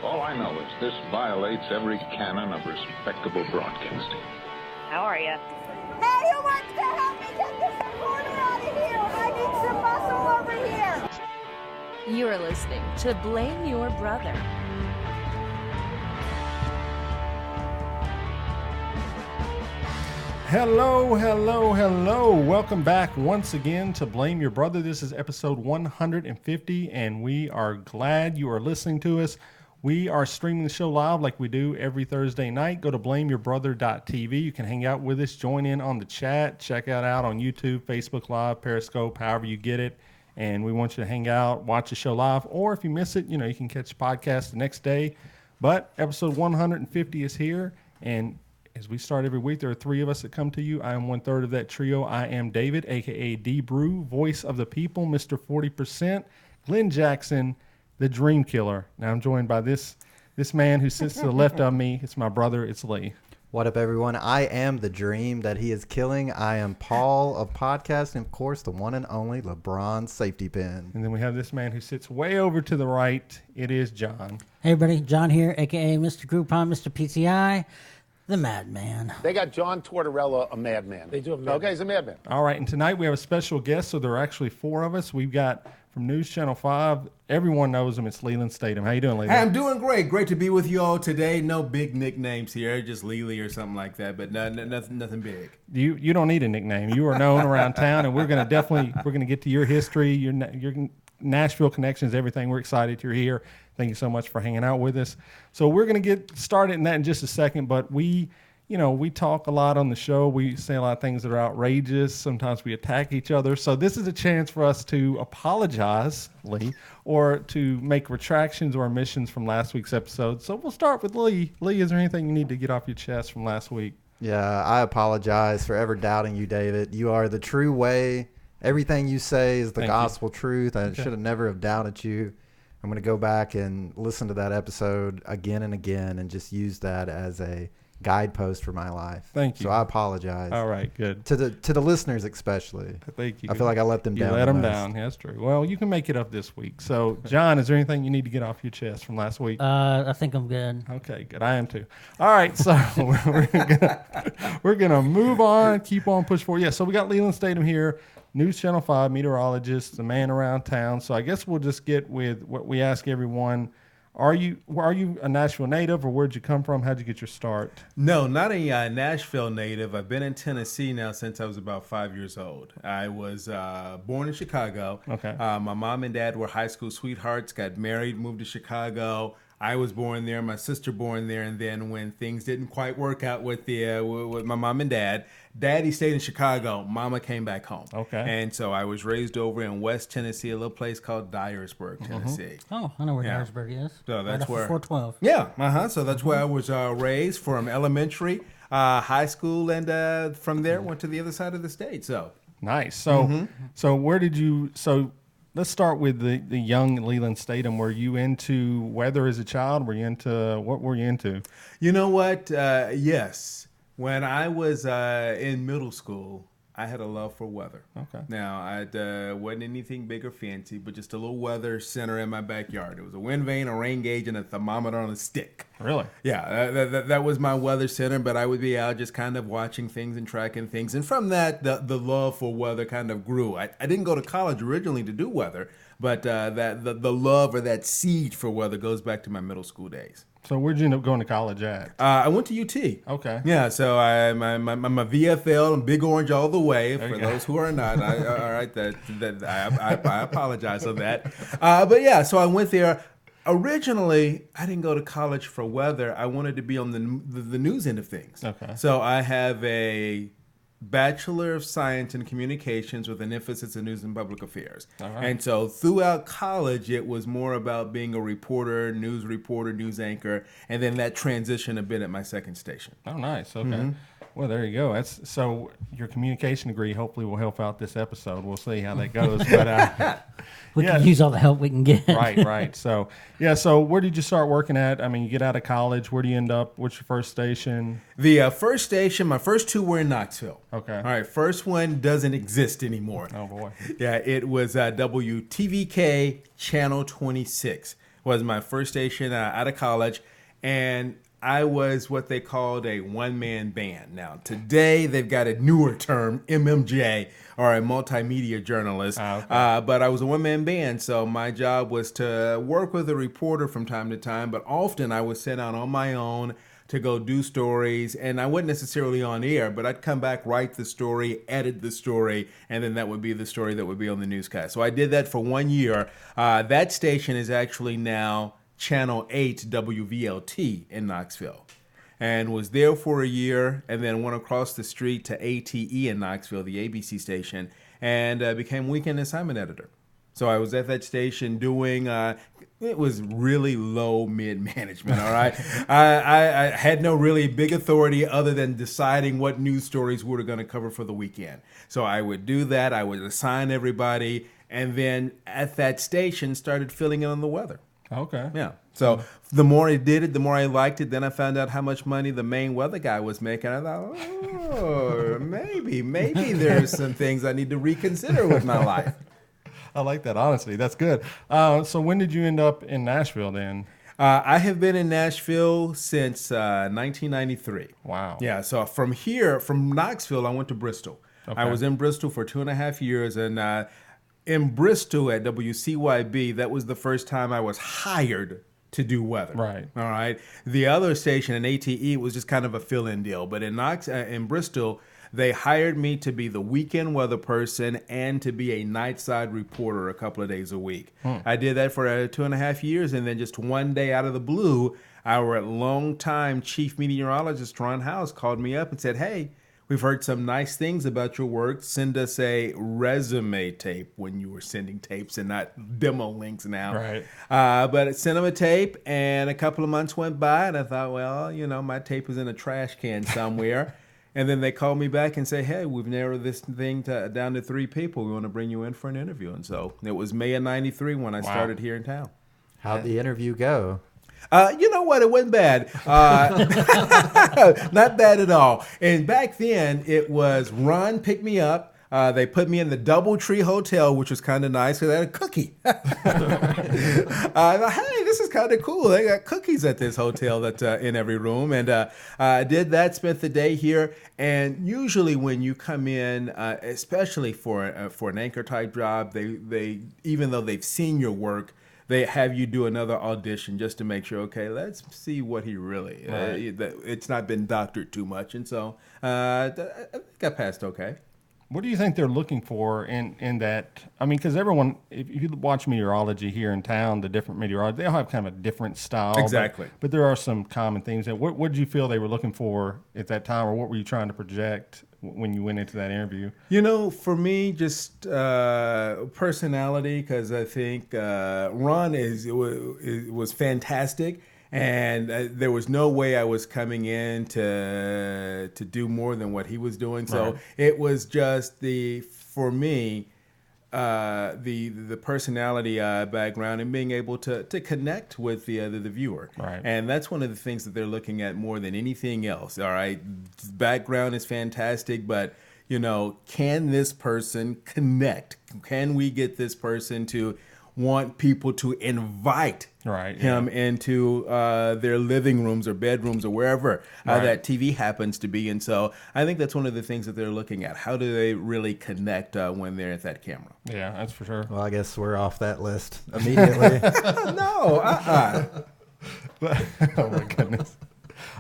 All I know is this violates every canon of respectable broadcasting. How are you? Hey, who wants to help me get this recorder out of here? I need some muscle over here. You are listening to Blame Your Brother. Hello, hello, hello. Welcome back once again to Blame Your Brother. This is episode 150, and we are glad you are listening to us. We are streaming the show live like we do every Thursday night. Go to blameyourbrother.tv. You can hang out with us, join in on the chat, check it out on YouTube, Facebook Live, Periscope, however you get it. And we want you to hang out, watch the show live, or if you miss it, you can catch the podcast the next day. But episode 150 is here, and as we start every week, there are three of us that come to you. I am one third of that trio. I am David, a.k.a. D-Brew, voice of the people, Mr. 40%, Glenn Jackson, the Dream Killer. Now I'm joined by this man who sits to the left of me. It's my brother. It's Lee. What up, everyone? I am the dream that he is killing. I am Paul of podcast, and of course, the one and only LeBron safety pin. And then we have this man who sits way over to the right. It is John. Hey, everybody. John here, a.k.a. Mr. Groupon, Mr. PTI. The madman. They got John Tortorella, a madman. They do have a madman. Okay, he's a madman. All right, and tonight we have a special guest, so there are actually four of us. We've got from News Channel 5, everyone knows him, it's Lelan Statom. How you doing, Lelan? Hey, I'm doing great. Great to be with you all today. No big nicknames here, just Lely or something like that, but nothing big. You don't need a nickname. You are known around town, and we're going to get to your history, your Nashville connections, everything. We're excited you're here. Thank you so much for hanging out with us. So we're going to get started in that in just a second, but we talk a lot on the show. We say a lot of things that are outrageous. Sometimes we attack each other. So this is a chance for us to apologize, Lee, or to make retractions or omissions from last week's episode. So we'll start with Lee. Lee, is there anything you need to get off your chest from last week? Yeah, I apologize for ever doubting you, David. You are the true way. Everything you say is the gospel truth. I should have never have doubted you. I'm going to go back and listen to that episode again and again and just use that as a guidepost for my life. Thank you. So I apologize. All right, good. To the listeners especially. Thank you. I feel like I let them down. You let them down. Yeah, that's true. Well, you can make it up this week. So, John, is there anything you need to get off your chest from last week? I think I'm good. Okay, good. I am too. All right, so we're gonna move on, keep on, push forward. Yeah, so we got Lelan Statom here, News Channel 5, meteorologist, the man around town. So I guess we'll just get with what we ask everyone. Are you a Nashville native, or where'd you come from? How'd you get your start? No, not a Nashville native. I've been in Tennessee now since I was about 5 years old. I was born in Chicago. Okay. My mom and dad were high school sweethearts, got married, moved to Chicago. I was born there, my sister born there, and then when things didn't quite work out with my mom and dad, Daddy stayed in Chicago, Mama came back home. Okay. And so I was raised over in West Tennessee, a little place called Dyersburg, Tennessee. Oh, I know where Dyersburg is. So that's right where 412. Yeah, so that's where I was raised from elementary, high school, and from there went to the other side of the state. So nice. So where did you? So let's start with the young Lelan Statom. Were you into weather as a child? What were you into? You know what? Yes. When I was in middle school, I had a love for weather. Okay. Now, I wasn't anything big or fancy, but just a little weather center in my backyard. It was a wind vane, a rain gauge, and a thermometer on a stick. Really? Yeah, that was my weather center, but I would be out just kind of watching things and tracking things. And from that, the love for weather kind of grew. I didn't go to college originally to do weather, but the love or that seed for weather goes back to my middle school days. So where'd you end up going to college at? I went to UT. Okay. Yeah, so I'm a VFL and Big Orange all the way. For those who are not, all right, I apologize on that. But yeah, so I went there. Originally, I didn't go to college for weather. I wanted to be on the news end of things. Okay. So I have a Bachelor of Science in Communications with an emphasis in News and Public Affairs. All right. And so throughout college, it was more about being a reporter, news anchor, and then that transition a bit at my second station. Oh, nice. Okay. Well, there you go. So your communication degree hopefully will help out this episode. We'll see how that goes. But We can use all the help we can get. Right. So where did you start working at? I mean, you get out of college. Where do you end up? What's your first station? The first station, my first two were in Knoxville. Okay. All right. First one doesn't exist anymore. Oh, boy. Yeah, it was WTVK Channel 26. was my first station out of college, and I was what they called a one-man band. Now, today they've got a newer term, MMJ, or a multimedia journalist. Okay. But I was a one-man band, so my job was to work with a reporter from time to time, but often I was sent out on my own to go do stories, and I wasn't necessarily on air, but I'd come back, write the story, edit the story, and then that would be the story that would be on the newscast. So I did that for 1 year. That station is actually now Channel 8 WVLT in Knoxville, and was there for a year, and then went across the street to ATE in Knoxville, the ABC station, and became weekend assignment editor. So I was at that station doing, it was really low mid-management, all right? I had no really big authority other than deciding what news stories we were going to cover for the weekend. So I would do that, I would assign everybody, and then at that station started filling in on the weather. Okay. Yeah. So the more I did it, the more I liked it. Then I found out how much money the main weather guy was making. I thought, oh, maybe there's some things I need to reconsider with my life. I like that honesty. That's good. So when did you end up in Nashville then? I have been in Nashville since 1993. Wow. Yeah. So from Knoxville, I went to Bristol. Okay. I was in Bristol for 2.5 years, and in Bristol at WCYB, that was the first time I was hired to do weather. Right. All right. The other station in ATE was just kind of a fill-in deal, but in Bristol, they hired me to be the weekend weather person and to be a nightside reporter a couple of days a week. I did that for 2.5 years, and then just one day out of the blue, our longtime chief meteorologist, Ron House, called me up and said, "Hey, we've heard some nice things about your work. Send us a resume tape," when you were sending tapes and not demo links now. Right. But I sent them a tape, and a couple of months went by, and I thought, well, my tape was in a trash can somewhere. And then they called me back and say, "Hey, we've narrowed this thing down to 3 people. We want to bring you in for an interview." And so it was May of '93 when I started here in town. How'd the interview go? You know what? It wasn't bad. Not bad at all. And back then, it was Ron picked me up. They put me in the Doubletree Hotel, which was kind of nice because they had a cookie. I thought, hey, this is kind of cool. They got cookies at this hotel that's in every room. And I did that, spent the day here. And usually when you come in, especially for an anchor type job, they even though they've seen your work, they have you do another audition just to make sure, okay, let's see what he really, it's not been doctored too much. And so I got passed okay. What do you think they're looking for in that? I mean, because everyone, if you watch meteorology here in town, the different meteorologists, they all have kind of a different style. Exactly. But there are some common themes. What did you feel they were looking for at that time, or what were you trying to project when you went into that interview? For me, just personality, because I think Ron was fantastic. And there was no way I was coming in to do more than what he was doing. So it was just for me, the personality background and being able to connect with the viewer. Right. And that's one of the things that they're looking at more than anything else. All right. Background is fantastic, but can this person connect? Can we get this person to want people to invite him into their living rooms or bedrooms or wherever that TV happens to be? And so I think that's one of the things that they're looking at. How do they really connect when they're at that camera? Yeah, that's for sure. Well, I guess we're off that list immediately. No, Oh my goodness.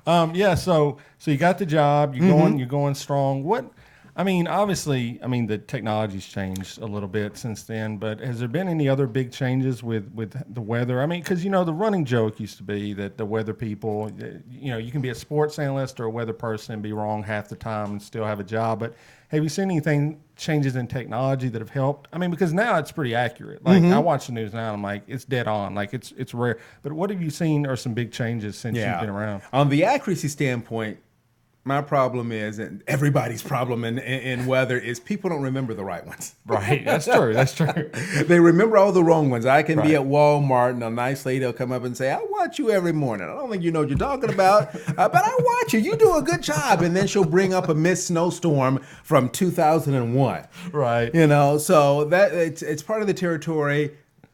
So you got the job. You're going strong. Obviously, the technology's changed a little bit since then, but has there been any other big changes with the weather? Because, the running joke used to be that the weather people, you can be a sports analyst or a weather person and be wrong half the time and still have a job. But have you seen anything changes in technology that have helped? Because now it's pretty accurate. I watch the news now and I'm like, it's dead on. It's rare. But what have you seen are some big changes since you've been around? On the accuracy standpoint, my problem is, and everybody's problem in weather, is people don't remember the right ones. Right. That's true. That's true. They remember all the wrong ones. I can be at Walmart and a nice lady will come up and say, "I watch you every morning. I don't think you know what you're talking about, but I watch you. You do a good job." And then she'll bring up a missed snowstorm from 2001. Right. So that it's part of the territory.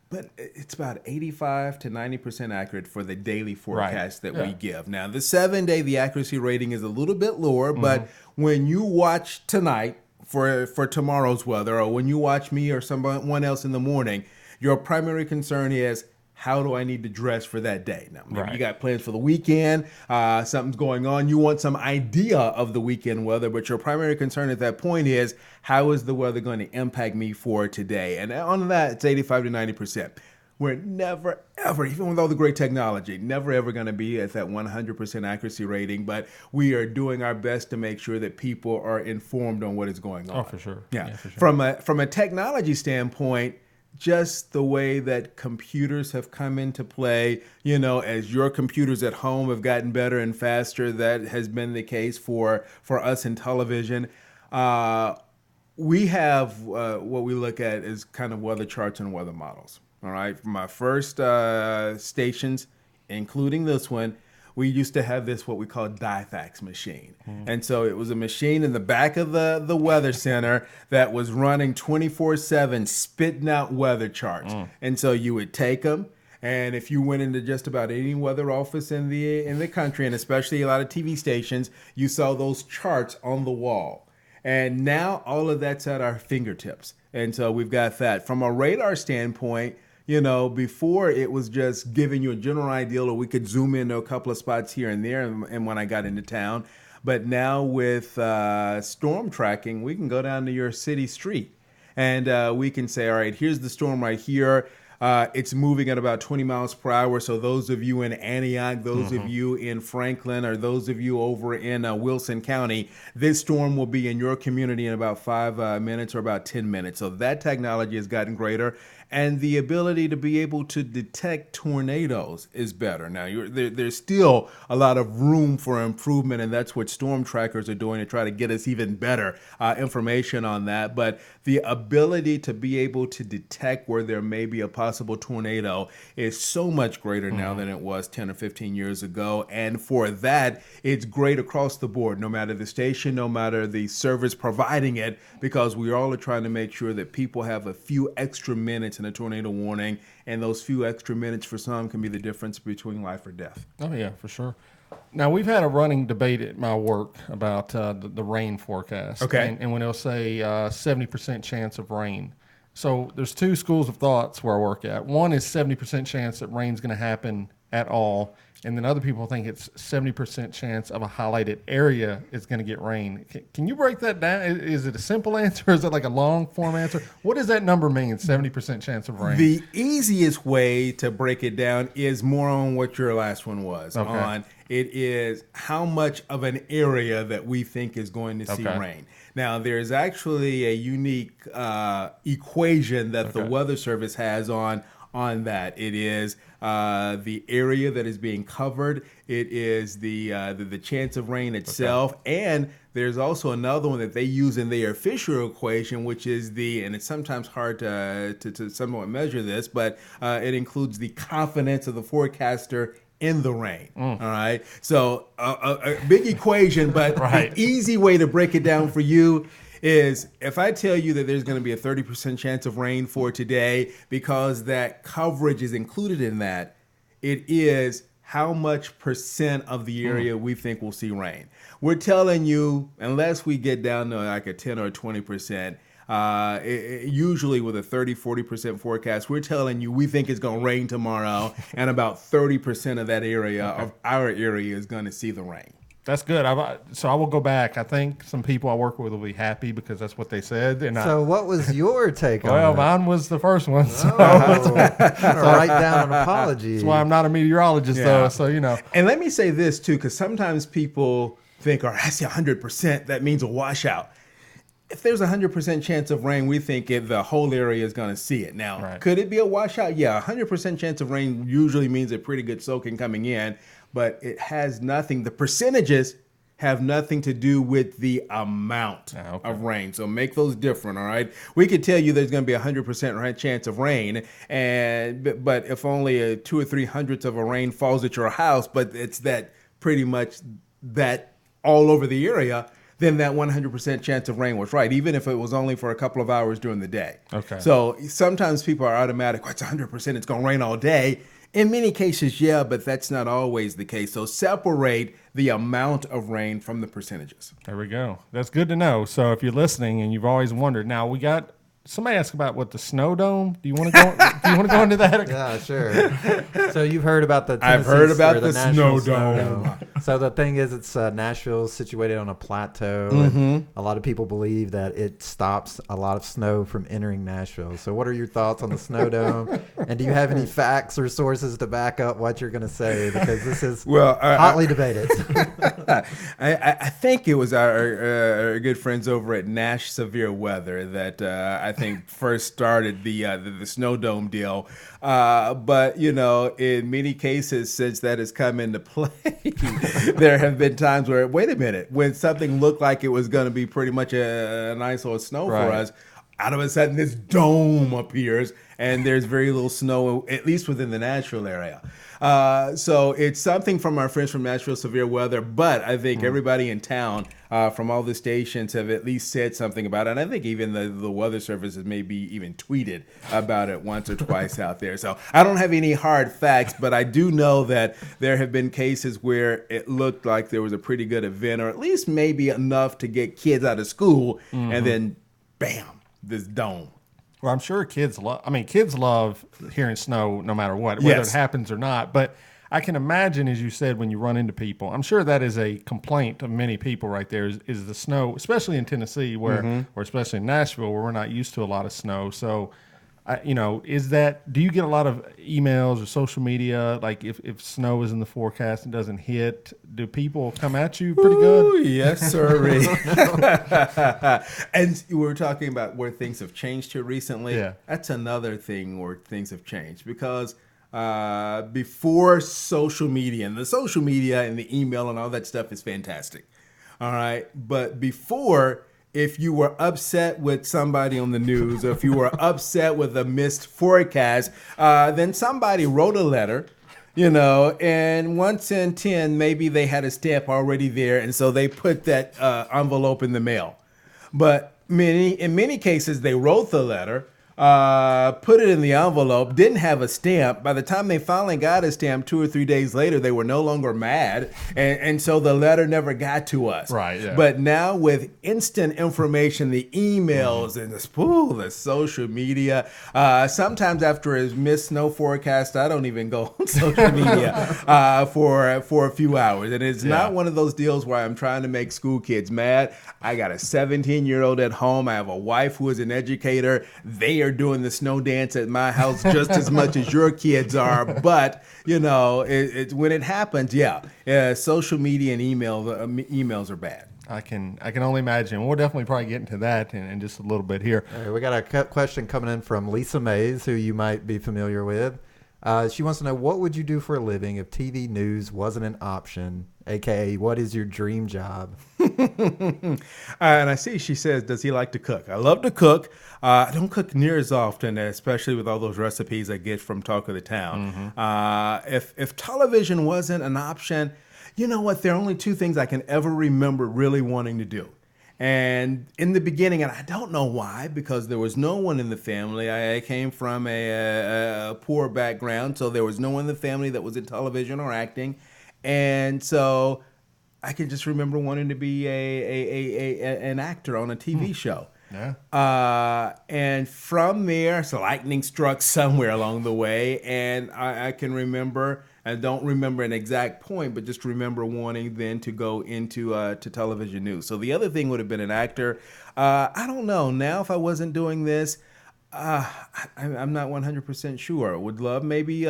but it's about 85 to 90% accurate for the daily forecast that we give. Now, the 7-day, the accuracy rating is a little bit lower, but when you watch tonight for tomorrow's weather, or when you watch me or someone else in the morning, your primary concern is, how do I need to dress for that day? Now, maybe you got plans for the weekend, something's going on, you want some idea of the weekend weather, but your primary concern at that point is, how is the weather going to impact me for today? And on that, it's 85 to 90%. We're never, ever, even with all the great technology, never, ever going to be at that 100% accuracy rating, but we are doing our best to make sure that people are informed on what is going on. Oh, for sure. Yeah. For sure. From a technology standpoint, just the way that computers have come into play, as your computers at home have gotten better and faster, that has been the case for us in television. We have what we look at as kind of weather charts and weather models. All right. For my first stations, including this one, we used to have this, what we call DIFAX machine. And so it was a machine in the back of the weather center that was running 24/7, spitting out weather charts. And so you would take them, and if you went into just about any weather office in the country, and especially a lot of TV stations, you saw those charts on the wall. And now all of that's at our fingertips. And so we've got that. From a radar standpoint, before it was just giving you a general idea, or we could zoom in to a couple of spots here and there, and when I got into town. But now with storm tracking, we can go down to your city street, and we can say, all right, here's the storm right here. It's moving at about 20 miles per hour. So those of you in Antioch, those of you in Franklin, or those of you over in Wilson County, this storm will be in your community in about 5 minutes or about 10 minutes. So that technology has gotten greater. And the ability to be able to detect tornadoes is better. Now, there's still a lot of room for improvement, and that's what storm trackers are doing to try to get us even better information on that. But the ability to be able to detect where there may be a possible tornado is so much greater now than it was 10 or 15 years ago. And for that, it's great across the board, no matter the station, no matter the service providing it, because we all are trying to make sure that people have a few extra minutes in a tornado warning, and those few extra minutes for some can be the difference between life or death. Oh, yeah, for sure. Now, we've had a running debate at my work about the rain forecast. Okay. And when they'll say 70% chance of rain. So there's two schools of thoughts where I work at. One is 70% chance that rain's going to happen at all. And then other people think it's 70% chance of a highlighted area is going to get rain. Can you break that down? Is it a simple answer? Or is it like a long form answer? What does that number mean, 70% chance of rain? The easiest way to break it down is more on what your last one was. Okay. On it is how much of an area that we think is going to see rain. Now, there's actually a unique equation that the Weather Service has on that. It is the area that is being covered. It is the chance of rain itself. And there's also another one that they use in their official equation, which is and it's sometimes hard to somewhat measure this, but it includes the confidence of the forecaster in the rain. All right. So a big equation, but the easy way to break it down for you is if I tell you that there's going to be a 30% chance of rain for today, because that coverage is included in that, it is how much percent of the area we think will see rain. We're telling you, unless we get down to like a 10 or 20%, usually with a 30-40% forecast, we're telling you we think it's going to rain tomorrow, and about 30% of that area of our area is going to see the rain. That's good. So I will go back. I think some people I work with will be happy because that's what they said. So what was your take on it? Well, mine was the first one. So write down an apology. That's why I'm not a meteorologist, though. So, And let me say this, too, because sometimes people think, all right, I see 100%, that means a washout. If there's a 100% chance of rain, we think the whole area is going to see it. Now, could it be a washout? Yeah, 100% chance of rain usually means a pretty good soaking coming in, but it has nothing. The percentages have nothing to do with the amount of rain. So make those different, all right? We could tell you there's going to be a 100% chance of rain, but if only 2 or 3 hundredths of a rain falls at your house, but it's that pretty much that all over the area, then that 100% chance of rain was right, even if it was only for a couple of hours during the day. Okay. So sometimes people are automatic, well, it's 100%, it's going to rain all day. In many cases, yeah, but that's not always the case. So separate the amount of rain from the percentages. There we go. That's good to know. So if you're listening and you've always wondered, now we got somebody asked about what the snow dome. Do you want to go? Do you want to go into that? Yeah, sure. So you've heard about the I've heard about the Nashville snow dome. So the thing is, it's Nashville situated on a plateau. And a lot of people believe that it stops a lot of snow from entering Nashville. So what are your thoughts on the snow dome? And do you have any facts or sources to back up what you're going to say? Because this is hotly debated. I think it was our good friends over at Nash Severe Weather that I think first started the snow dome deal. But, you know, in many cases, since that has come into play, there have been times where, wait a minute, when something looked like it was going to be pretty much a nice little snow for us, out of a sudden this dome appears and there's very little snow, at least within the Nashville area. So it's something from our friends from Nashville Severe Weather, but I think everybody in town from all the stations have at least said something about it. And I think even the weather service has maybe even tweeted about it once or twice out there. So I don't have any hard facts, but I do know that there have been cases where it looked like there was a pretty good event, or at least maybe enough to get kids out of school, and then bam, this dome. Well, I'm sure kids love hearing snow no matter what, whether it happens or not. But I can imagine, as you said, when you run into people, I'm sure that is a complaint of many people right there is the snow, especially in Tennessee or especially in Nashville where we're not used to a lot of snow. So, do you get a lot of emails or social media, like if snow is in the forecast and doesn't hit, do people come at you pretty good? Yes, sir. And we were talking about where things have changed here recently. Yeah. That's another thing where things have changed because before social media, and the social media and the email and all that stuff is fantastic. All right. But before, if you were upset with somebody on the news, or if you were upset with a missed forecast, then somebody wrote a letter, and once in 10, maybe they had a stamp already there, and so they put that envelope in the mail. But in many cases, they wrote the letter, put it in the envelope, didn't have a stamp. By the time they finally got a stamp 2 or 3 days later, they were no longer mad. And so the letter never got to us. Right. Yeah. But now with instant information, the emails and the social media, sometimes after a missed snow forecast, I don't even go on social media for a few hours. And it's not one of those deals where I'm trying to make school kids mad. I got a 17-year-old at home. I have a wife who is an educator. They are doing the snow dance at my house just as much as your kids are. But, when it happens, social media and emails are bad. I can only imagine. We'll definitely probably get into that in just a little bit here. All right, we got a question coming in from Lisa Mays, who you might be familiar with. She wants to know, what would you do for a living if TV news wasn't an option? AKA, what is your dream job? And I see she says, does he like to cook? I love to cook. I don't cook near as often, especially with all those recipes I get from Talk of the Town. If television wasn't an option, you know what? There are only two things I can ever remember really wanting to do. And in the beginning, and I don't know why, because there was no one in the family. I came from a poor background, so there was no one in the family that was in television or acting. And so I can just remember wanting to be an actor on a TV show. Yeah. And from there, so lightning struck somewhere along the way, and I can remember. I don't remember an exact point, but just remember wanting then to go into to television news. So the other thing would have been an actor. I don't know. Now, if I wasn't doing this, I'm not 100% sure. Would love maybe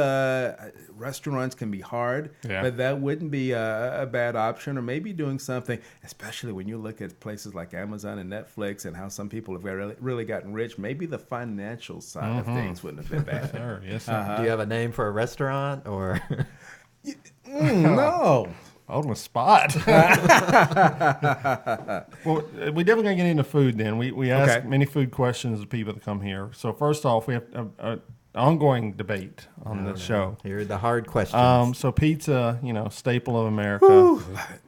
restaurants can be hard, but that wouldn't be a bad option. Or maybe doing something, especially when you look at places like Amazon and Netflix and how some people have really gotten rich. Maybe the financial side of things wouldn't have been bad. Sure, yes, sir. Do you have a name for a restaurant or? No. On the spot. Well, we definitely gonna get into food then. We ask many food questions of people that come here. So first off, we have ongoing debate on the show. Here are the hard questions. So pizza, staple of America.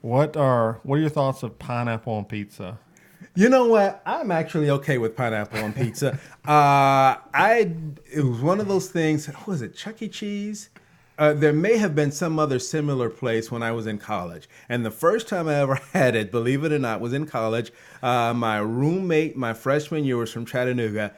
What are your thoughts of pineapple on pizza? You know what? I'm actually okay with pineapple on pizza. It was one of those things. What was it? Chuck E. Cheese? There may have been some other similar place when I was in college. And the first time I ever had it, believe it or not, was in college. My roommate, my freshman year, was from Chattanooga.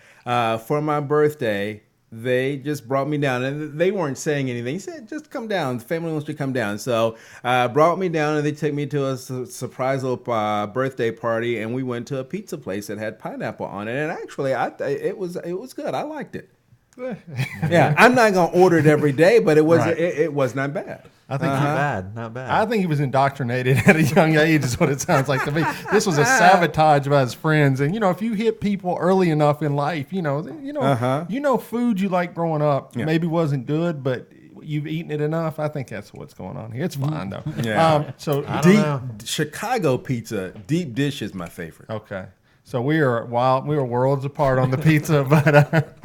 For my birthday, they just brought me down. And they weren't saying anything. He said, just come down. The family wants to come down. So brought me down, and they took me to a surprise little birthday party. And we went to a pizza place that had pineapple on it. And actually, it was good. I liked it. Yeah, I'm not gonna order it every day, but it was Right. it was not bad. I think Not bad. I think he was indoctrinated at a young age, is what it sounds like to me. This was a sabotage by his friends, and if you hit people early enough in life, food you like growing up maybe wasn't good, but you've eaten it enough. I think that's what's going on here. It's fine though. Yeah. So I don't know. Chicago pizza deep dish is my favorite. okay, so we are worlds apart on the pizza, but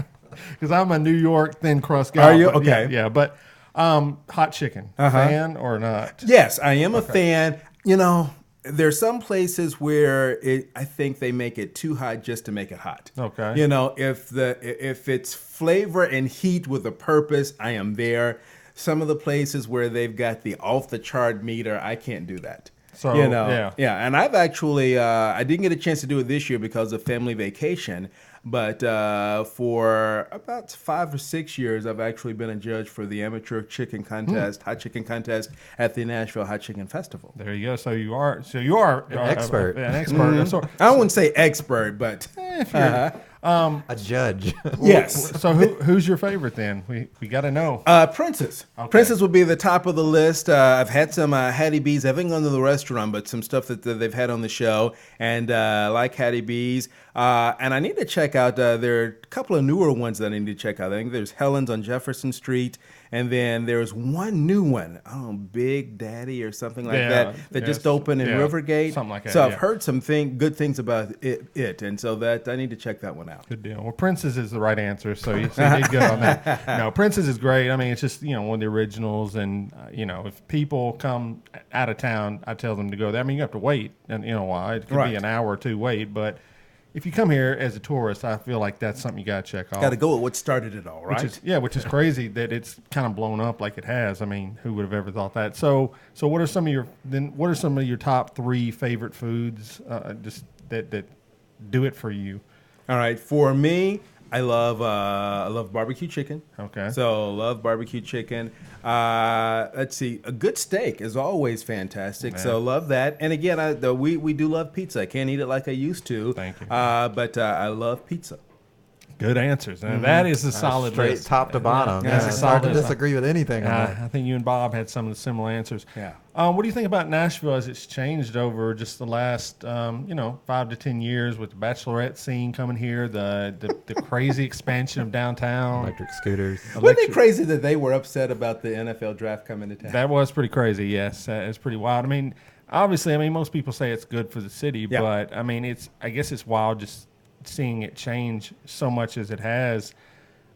because I'm a New York thin crust guy. Are you? But Okay. Yeah, but hot chicken, fan or not? Yes, I am a fan. There's some places where I think they make it too hot just to make it hot. Okay. If it's flavor and heat with a purpose, I am there. Some of the places where they've got the off the chart meter, I can't do that. So, yeah. And I've actually I didn't get a chance to do it this year because of family vacation. But for about 5 or 6 years, I've actually been a judge for the amateur chicken contest, hot chicken contest at the Nashville Hot Chicken Festival. There you go. So you are an expert. An expert. So, I wouldn't say expert, but if you're, A judge. yes. so who's your favorite then? We got to know. Princess. Okay. Princess would be the top of the list. I've had some Hattie B's. I haven't gone to the restaurant, but some stuff that they've had on the show, and like Hattie B's. And I need to check out, there are a couple of newer ones that I need to check out. I think there's Helen's on Jefferson Street, and then there's one new one, Big Daddy or something like that just opened in Rivergate. Something like that, So I've yeah. heard some good things about it, and so that I need to check that one out. Good deal. Well, Princess is the right answer, so you did good on that. No, Princess is great. I mean, it's just one of the originals, and if people come out of town, I tell them to go there. I mean, you have to wait, and why it could Right. be an hour or two wait, but if you come here as a tourist, I feel like that's something you got to check off. Got to go with what started it all, right? Which is crazy that it's kind of blown up like it has. I mean, who would have ever thought that? So what are some of your top 3 favorite foods just that do it for you? All right, for me, I love barbecue chicken. Okay. So love barbecue chicken. Let's see, a good steak is always fantastic. Man. So love that. And again, we do love pizza. I can't eat it like I used to. Thank you. But I love pizza. Good answers. And that is a solid Straight list. top to bottom. Yeah, Yeah, it's it's a hard to solid- disagree with anything on that. I think you and Bob had some of the similar answers. Yeah. What do you think about Nashville as it's changed over just the last, 5 to 10 years with the bachelorette scene coming here, the crazy expansion of downtown? Electric scooters. Wasn't it crazy that they were upset about the NFL draft coming to town? That was pretty crazy. Yes, it's pretty wild. I mean, obviously, most people say it's good for the city, Yeah. but I guess it's wild just seeing it change so much as it has.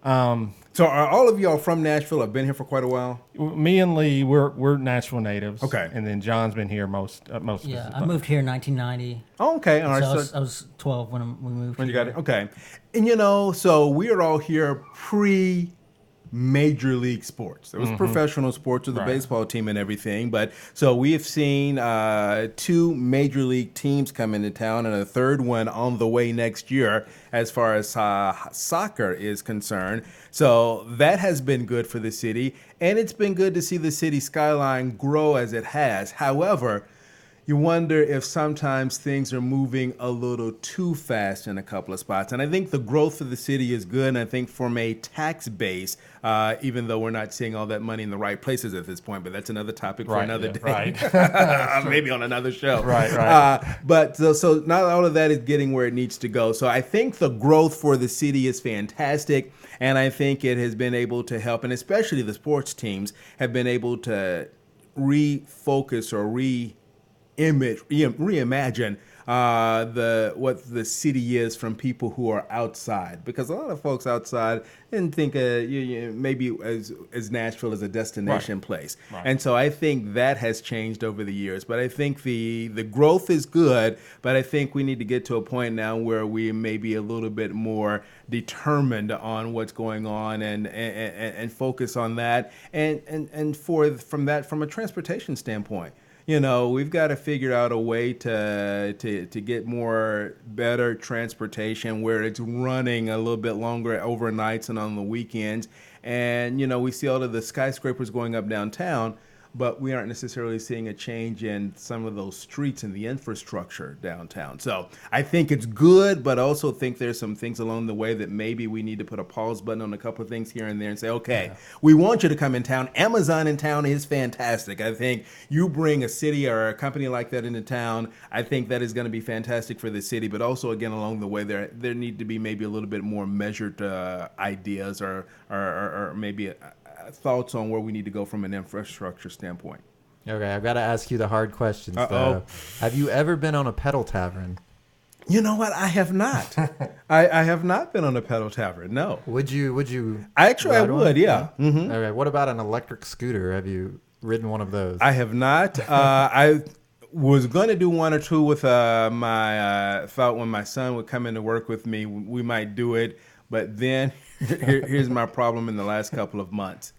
So are all of y'all from Nashville? I've been here for quite a while. Me and Lee, we're Nashville natives. Okay. And then John's been here most of Yeah, his I moved here in 1990. Oh, okay. All right. So I was 12 when we moved When you here. got it, okay. And so we are all here pre-major league sports. There was professional sports with the Right. baseball team and everything, but so we have seen 2 major league teams come into town, and a third one on the way next year, as far as soccer is concerned. So that has been good for the city, and it's been good to see the city skyline grow as it has. However, you wonder if sometimes things are moving a little too fast in a couple of spots. And I think the growth of the city is good. And I think from a tax base, even though we're not seeing all that money in the right places at this point, but that's another topic for Right, another yeah, day. right. Maybe on another show. Right. But so not all of that is getting where it needs to go. So I think the growth for the city is fantastic. And I think it has been able to help, and especially the sports teams have been able to refocus or reimagine what the city is from people who are outside, because a lot of folks outside didn't think maybe as Nashville as a destination place. Right. And so I think that has changed over the years. But I think the growth is good, but I think we need to get to a point now where we may be a little bit more determined on what's going on and focus on that. And from a transportation standpoint, we've got to figure out a way to get more better transportation where it's running a little bit longer overnights and on the weekends. And, we see all of the skyscrapers going up downtown, but we aren't necessarily seeing a change in some of those streets and the infrastructure downtown. So I think it's good, but I also think there's some things along the way that maybe we need to put a pause button on a couple of things here and there and say, okay, we want you to come in town. Amazon in town is fantastic. I think you bring a city or a company like that into town, I think that is going to be fantastic for the city. But also, again, along the way, there need to be maybe a little bit more measured ideas or maybe thoughts on where we need to go from an infrastructure standpoint. Okay, I've got to ask you the hard questions, though. Have you ever been on a pedal tavern? You know what? I have not. I have not been on a pedal tavern. No. Would you? I would. Yeah. Mm-hmm. Okay. What about an electric scooter? Have you ridden one of those? I have not. I was going to do one or two with my thought when my son would come into work with me. We might do it, but then here's my problem in the last couple of months.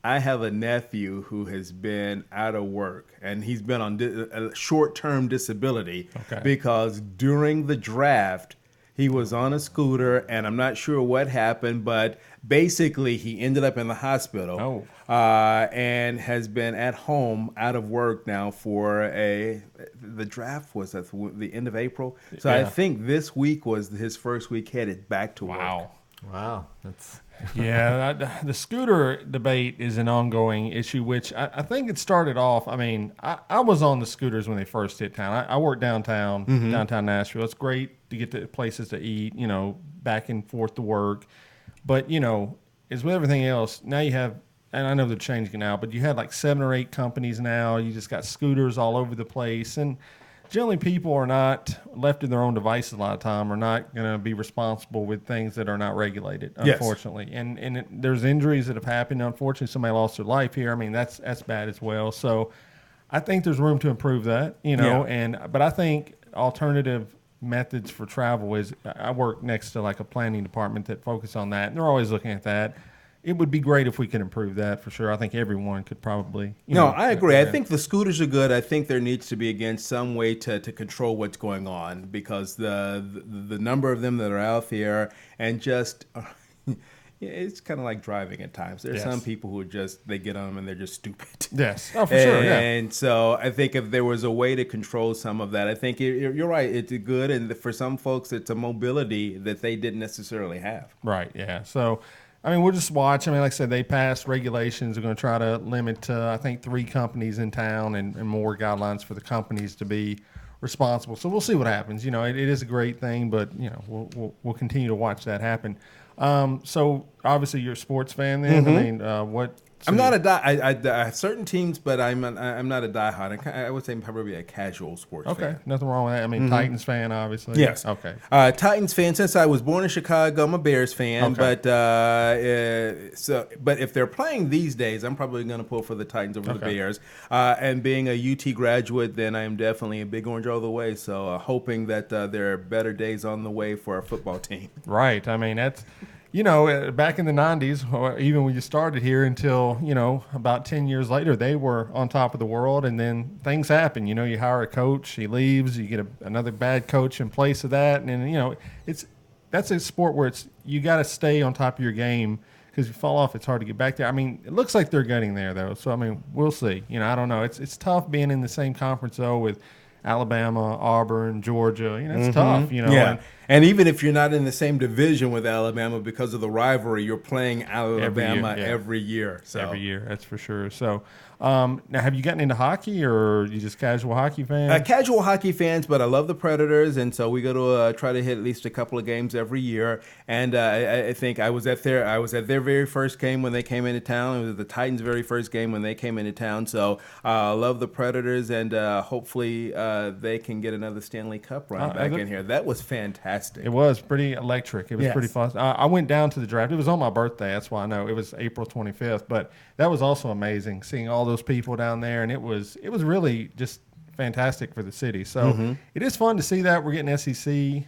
I have a nephew who has been out of work, and he's been on a short-term disability because during the draft, he was on a scooter, and I'm not sure what happened, but basically he ended up in the hospital and has been at home out of work now for the draft was at the end of April. So I think this week was his first week headed back to work. Wow. That's... the scooter debate is an ongoing issue, which I think it started off. I mean, I was on the scooters when they first hit town. I worked downtown Nashville. It's great to get to places to eat, back and forth to work. But, as with everything else, now you have, and I know they're changing it now, but you had like 7 or 8 companies now. You just got scooters all over the place. And generally, people are not left to their own devices a lot of time, are not going to be responsible with things that are not regulated, unfortunately. Yes. And there's injuries that have happened. Unfortunately, somebody lost their life here. I mean, that's bad as well. So I think there's room to improve that, but I think alternative methods for travel is, I work next to like a planning department that focus on that, and they're always looking at that. It would be great if we could improve that for sure. I think everyone could probably. I agree. I think the scooters are good. I think there needs to be, again, some way to control what's going on, because the number of them that are out there, and just it's kind of like driving at times. There's some people who they get on them and they're just stupid. Yes. Oh, for sure. Yeah. And so I think if there was a way to control some of that, I think you're right. It's good. And for some folks, it's a mobility that they didn't necessarily have. Right. Yeah. So, I mean, we'll just watch. I mean, like I said, they passed regulations. They're going to try to limit, I think, 3 companies in town and more guidelines for the companies to be responsible. So we'll see what happens. It is a great thing, but, we'll continue to watch that happen. So obviously you're a sports fan then. I mean, what? I'm not I have certain teams, but I'm not a diehard. I would say probably a casual sports fan. Okay, nothing wrong with that. I mean, Titans fan, obviously. Yes. Okay. Titans fan. Since I was born in Chicago, I'm a Bears fan. Okay. But if they're playing these days, I'm probably going to pull for the Titans over the Bears. And being a UT graduate, then I am definitely a Big Orange all the way. So hoping that there are better days on the way for our football team. Right. I mean, that's. Back in the 90s, or even when you started here until, about 10 years later, they were on top of the world, and then things happen. You hire a coach, he leaves, you get another bad coach in place of that, and then, that's a sport where you got to stay on top of your game, because if you fall off, it's hard to get back there. I mean, it looks like they're getting there, though, so, I mean, we'll see. I don't know. It's tough being in the same conference, though, with Alabama, Auburn, Georgia. It's tough, Yeah. And even if you're not in the same division with Alabama, because of the rivalry, you're playing Alabama every year. So. Every year, that's for sure. So, Now, have you gotten into hockey, or are you just casual hockey fans? Casual hockey fans, but I love the Predators, and so we go to try to hit at least a couple of games every year. And I think I was at their very first game when they came into town. It was the Titans' very first game when they came into town. So I love the Predators, and hopefully they can get another Stanley Cup run back in here. That was fantastic. It was pretty electric. It was pretty fun. I went down to the draft. It was on my birthday. That's why I know. It was April 25th, but that was also amazing seeing all those people down there, and it was really just fantastic for the city. So it is fun to see that we're getting SEC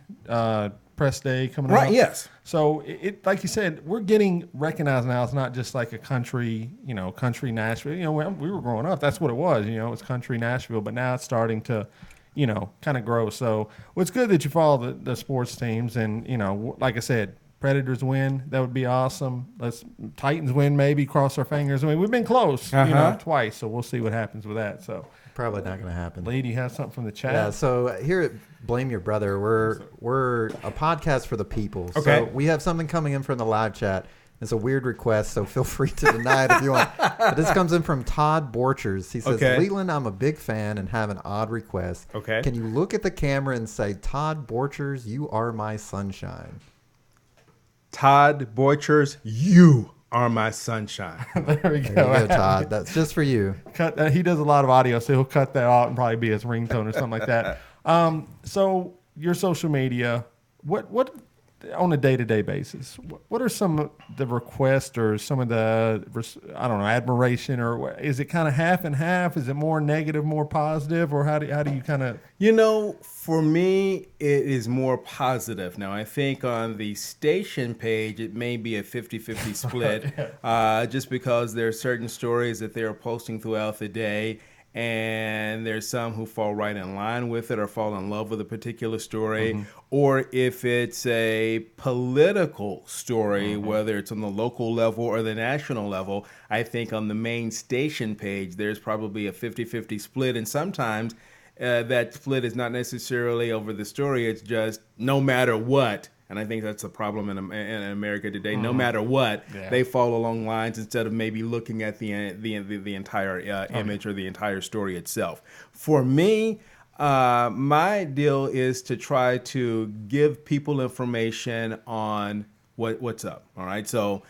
press day coming up. Right, yes. So it like you said, we're getting recognized now. It's not just like a country Nashville. When we were growing up, that's what it was. It's country Nashville, but now it's starting to, kind of grow. So it's good that you follow the sports teams, and like I said, Predators win, that would be awesome. Titans win, maybe, cross our fingers. I mean, we've been close, twice, so we'll see what happens with that. So Probably not going to happen. Lee, do you have something from the chat? Yeah, so here at Blame Your Brother, we're a podcast for the people. Okay. So we have something coming in from the live chat. It's a weird request, so feel free to deny it if you want. But this comes in from Todd Borchers. He says, Leland, I'm a big fan and have an odd request. Okay. Can you look at the camera and say, Todd Borchers, you are my sunshine? Todd Borchers, you are my sunshine. There we go. There you go, Todd. That's just for you. He does a lot of audio, so he'll cut that out and probably be his ringtone or something like that. So your social media, what on a day-to-day basis, what are some of the requests or some of the, admiration, or is it kind of half and half? Is it more negative, more positive, or how do you kind of? For me, it is more positive. Now, I think on the station page, it may be a 50-50 split, just because there are certain stories that they're posting throughout the day, and there's some who fall right in line with it or fall in love with a particular story. Or if it's a political story, whether it's on the local level or the national level, I think on the main station page, there's probably a 50-50 split. And sometimes that split is not necessarily over the story. It's just no matter what. And I think that's a problem in America today. No matter what, they fall along lines instead of maybe looking at the entire image or the entire story itself. For me, my deal is to try to give people information on what's up. All right, so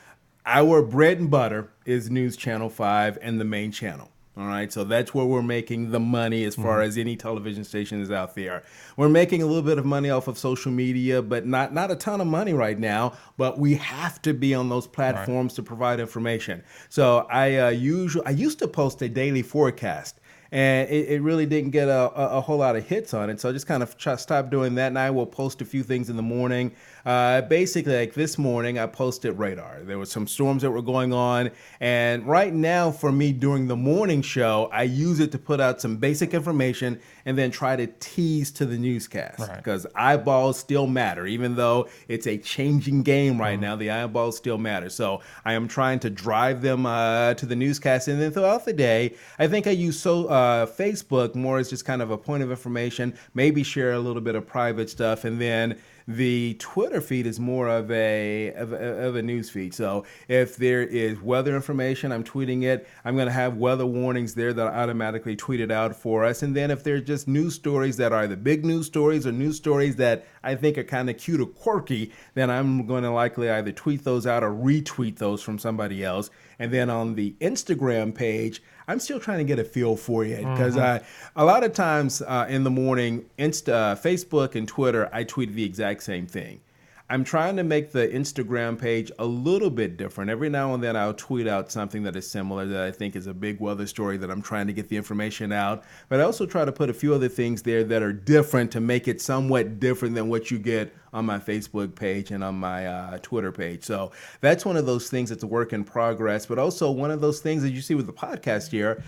our bread and butter is News Channel 5 and the main channel. All right, so that's where we're making the money as far as any television station is out there. We're making a little bit of money off of social media, but not a ton of money right now. But we have to be on those platforms to provide information. So I used to post a daily forecast, and it really didn't get a whole lot of hits on it. So I just kind of stopped doing that, and I will post a few things in the morning. Basically, like this morning, I posted radar. There were some storms that were going on, and right now, for me, during the morning show, I use it to put out some basic information and then try to tease to the newscast, because eyeballs still matter. Even though it's a changing game right now, the eyeballs still matter. So I am trying to drive them to the newscast, and then throughout the day, I think I use Facebook more as just kind of a point of information, maybe share a little bit of private stuff, and then the Twitter feed is more of a news feed. So if there is weather information, I'm tweeting it. I'm going to have weather warnings there that I automatically tweet it out for us. And then if there's just news stories that are the big news stories or news stories that I think are kind of cute or quirky, then I'm going to likely either tweet those out or retweet those from somebody else. And then on the Instagram page, I'm still trying to get a feel for it, because a lot of times in the morning, Facebook and Twitter, I tweet the exact same thing. I'm trying to make the Instagram page a little bit different. Every now and then I'll tweet out something that is similar that I think is a big weather story that I'm trying to get the information out. But I also try to put a few other things there that are different to make it somewhat different than what you get on my Facebook page and on my Twitter page. So that's one of those things that's a work in progress, but also one of those things that you see with the podcast here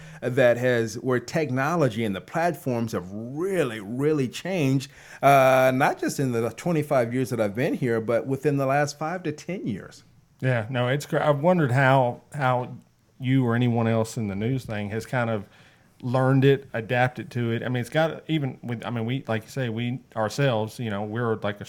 where technology and the platforms have really, really changed, not just in the 25 years that I've been here, but within the last 5 to 10 years. Yeah, no, it's great. I've wondered how you or anyone else in the news thing has kind of learned it, adapted to it. I mean, it's got even with, we, like you say, we ourselves, we're like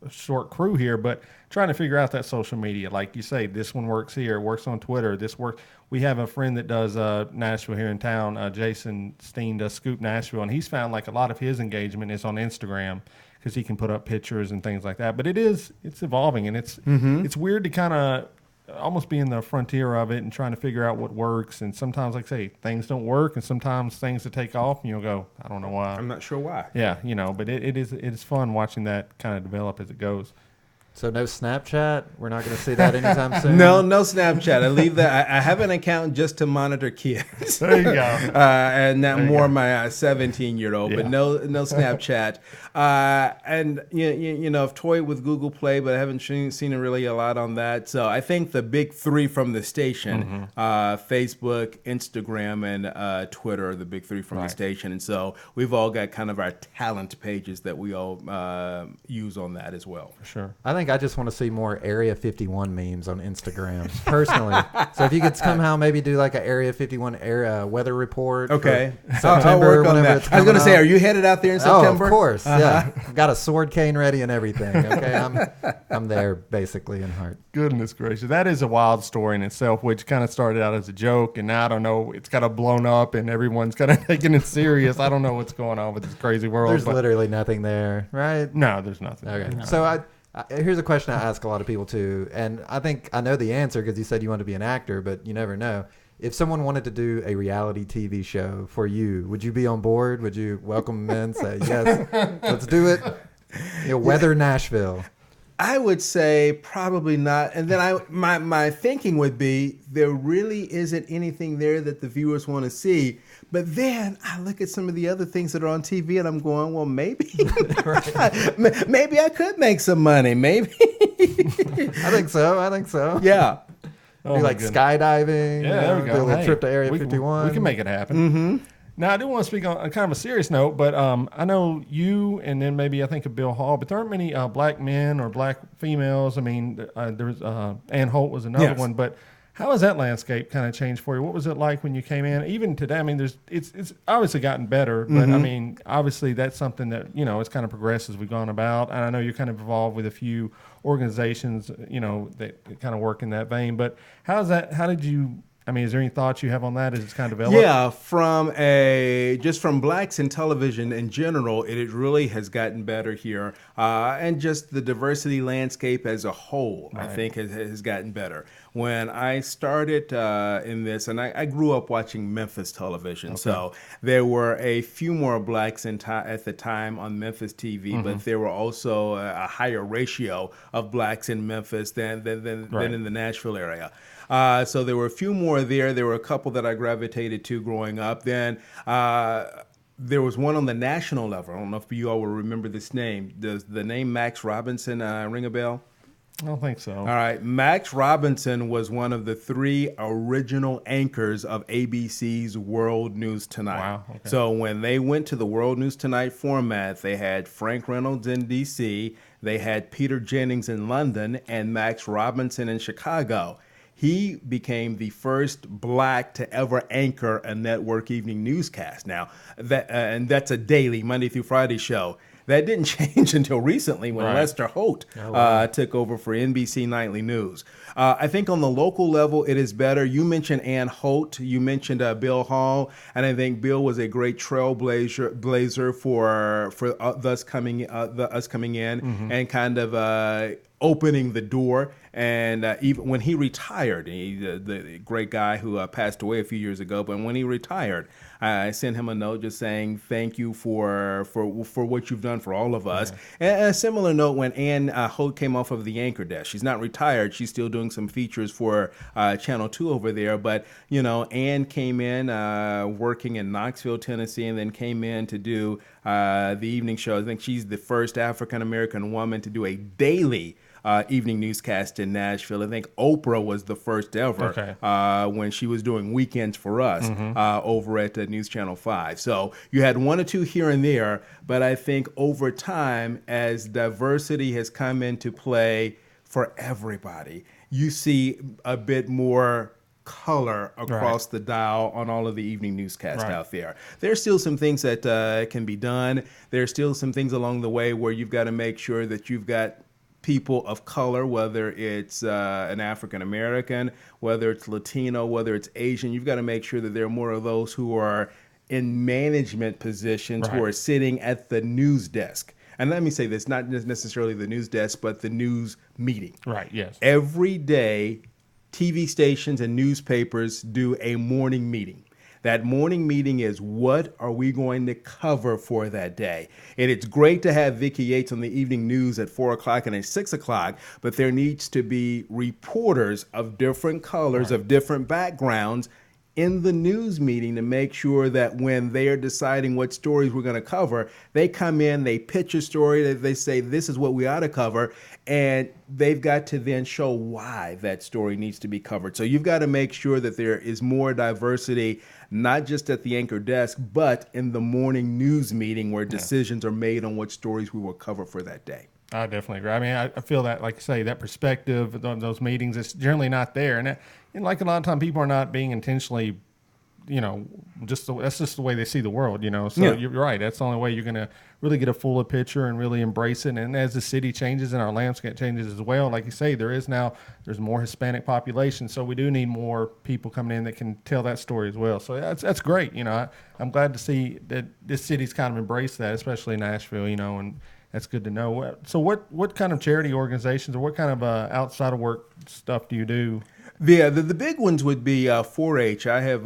short crew here, but trying to figure out that social media. Like you say, this one works here, works on Twitter. This works. We have a friend that does Nashville here in town. Jason Steen does Scoop Nashville, and he's found like a lot of his engagement is on Instagram because he can put up pictures and things like that. But it's evolving, and it's weird to kind of almost be in the frontier of it and trying to figure out what works. And sometimes, like I say, things don't work, and sometimes things that take off, and you'll go, I don't know why. I'm not sure why. Yeah, but it is fun watching that kind of develop as it goes. So no Snapchat? We're not going to see that anytime soon? No Snapchat. I leave that. I have an account just to monitor kids. There you go. And that more my 17-year-old, but no Snapchat. And I've toyed with Google Play, but I haven't seen really a lot on that. So I think the big three from the station, Facebook, Instagram, and Twitter are the big three from the station. And so we've all got kind of our talent pages that we all use on that as well. For sure. I think I just want to see more Area 51 memes on Instagram, personally. So if you could somehow maybe do like an Area 51 weather report. Okay. September, I'll work on that. I was going to say, are you headed out there in September? Oh, of course. Yeah. Got a sword cane ready and everything. Okay. I'm there basically in heart. Goodness gracious. That is a wild story in itself, which kind of started out as a joke. And now I don't know, it's kind of blown up and everyone's kind of taking it serious. I don't know what's going on with this crazy world. There's literally nothing there, right? No, there's nothing. Okay. No. So here's a question I ask a lot of people too, and I think I know the answer because you said you want to be an actor, but you never know. If someone wanted to do a reality TV show for you, would you be on board? Would you welcome them in, say, yes, let's do it? Weather Nashville. I would say probably not. And then my thinking would be there really isn't anything there that the viewers want to see. But then I look at some of the other things that are on TV and I'm going, well, maybe, maybe I could make some money. Maybe. I think so. Yeah. Do like skydiving. Yeah, there we go. Do a little trip to Area 51. We can make it happen. Mm-hmm. Now, I do want to speak on kind of a serious note, but I know you and then maybe I think of Bill Hall, but there aren't many black men or black females. I mean, there was Ann Holt was another one, but how has that landscape kind of changed for you? What was it like when you came in? Even today, I mean, it's obviously gotten better, but I mean, obviously that's something that, it's kind of progressed as we've gone about. And I know you're kind of involved with a few organizations, that kind of work in that vein. But how did you? I mean, is there any thoughts you have on that as it's kind of developed? Yeah, just from blacks in television in general, it really has gotten better here. And just the diversity landscape as a whole, I think, has gotten better. When I started in this, and I grew up watching Memphis television, so there were a few more blacks at the time on Memphis TV, but there were also a higher ratio of blacks in Memphis than in the Nashville area. So there were a few more there. There were a couple that I gravitated to growing up. Then there was one on the national level. I don't know if you all will remember this name. Does the name Max Robinson ring a bell? I don't think so. All right. Max Robinson was one of the 3 original anchors of ABC's World News Tonight. Wow. Okay. So when they went to the World News Tonight format, they had Frank Reynolds in D.C., they had Peter Jennings in London, and Max Robinson in Chicago. He became the first black to ever anchor a network evening newscast. Now, and that's a daily Monday through Friday show. That didn't change until recently when Lester Holt took over for NBC Nightly News. I think on the local level, it is better. You mentioned Ann Holt. You mentioned Bill Hall. And I think Bill was a great trailblazer for us coming in and kind of opening the door. And even when he retired, the great guy who passed away a few years ago, but when he retired, I sent him a note just saying thank you for what you've done for all of us. And a similar note when Ann Holt came off of the anchor desk. She's not retired. She's still doing some features for Channel 2 over there. But, Ann came in working in Knoxville, Tennessee, and then came in to do the evening show. I think she's the first African-American woman to do a daily evening newscast in Nashville. I think Oprah was the first ever when she was doing weekends for us over at News Channel 5. So you had one or two here and there, but I think over time, as diversity has come into play for everybody, you see a bit more color across the dial on all of the evening newscasts out there. There's still some things that can be done. There's still some things along the way where you've got to make sure that you've got people of color, whether it's an African American, whether it's Latino, whether it's Asian. You've got to make sure that there are more of those who are in management positions, who are sitting at the news desk. And let me say this, not necessarily the news desk, but the news meeting. Right, yes. Every day, TV stations and newspapers do a morning meeting. That morning meeting is, what are we going to cover for that day? And it's great to have Vicki Yates on the evening news at 4 o'clock and at 6 o'clock, but there needs to be reporters of different colors, of different backgrounds in the news meeting to make sure that when they are deciding what stories we're going to cover, they come in, they pitch a story, they say, this is what we ought to cover, and they've got to then show why that story needs to be covered. So you've got to make sure that there is more diversity, not just at the anchor desk, but in the morning news meeting where decisions are made on what stories we will cover for that day. I definitely agree. I mean, I feel that, like I say, that perspective of those meetings is generally not there. And like a lot of times people are not being intentionally, that's just the way they see the world, So you're right. That's the only way you're going to really get a fuller picture and really embrace it. And as the city changes and our landscape changes as well, like you say, there's more Hispanic population. So we do need more people coming in that can tell that story as well. So that's great. I'm glad to see that this city's kind of embraced that, especially Nashville, and that's good to know. So what kind of charity organizations or what kind of outside of work stuff do you do? The big ones would be 4-H. I have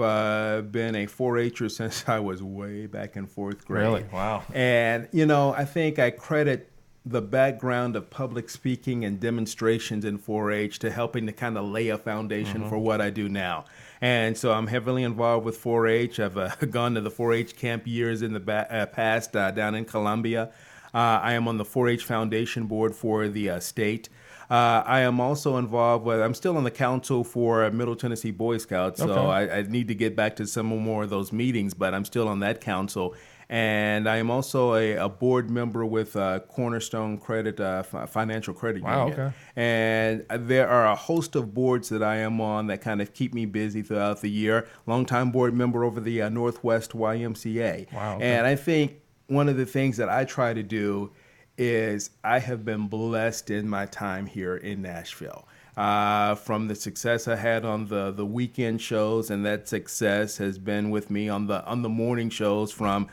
been a 4-H'er since I was way back in fourth grade. Really? Wow. And, I think I credit the background of public speaking and demonstrations in 4-H to helping to kind of lay a foundation for what I do now. And so I'm heavily involved with 4-H. I've gone to the 4-H camp years in the past down in Columbia. I am on the 4-H Foundation Board for the state. I am also involved I'm still on the council for Middle Tennessee Boy Scouts, so I need to get back to some more of those meetings, but I'm still on that council. And I am also a board member with Cornerstone Credit, Financial Credit Union. Okay. And there are a host of boards that I am on that kind of keep me busy throughout the year. Longtime board member over the Northwest YMCA. Wow. Okay. And I think one of the things that I try to do is I have been blessed in my time here in Nashville. From the success I had on the weekend shows, and that success has been with me on the morning shows, from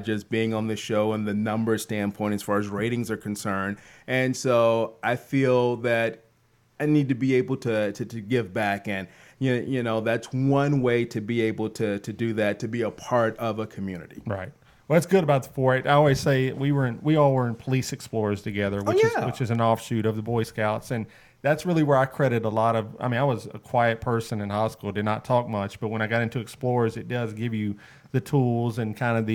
just being on the show and the number standpoint as far as ratings are concerned. And so I feel that I need to be able to give back, and that's one way to be able to do that, to be a part of a community. Right. Well, that's good about the 4-H. I always say we all were in Police Explorers together, which is an offshoot of the Boy Scouts, and that's really where I credit a lot of. I mean, I was a quiet person in high school, did not talk much, but when I got into Explorers, it does give you the tools and kind of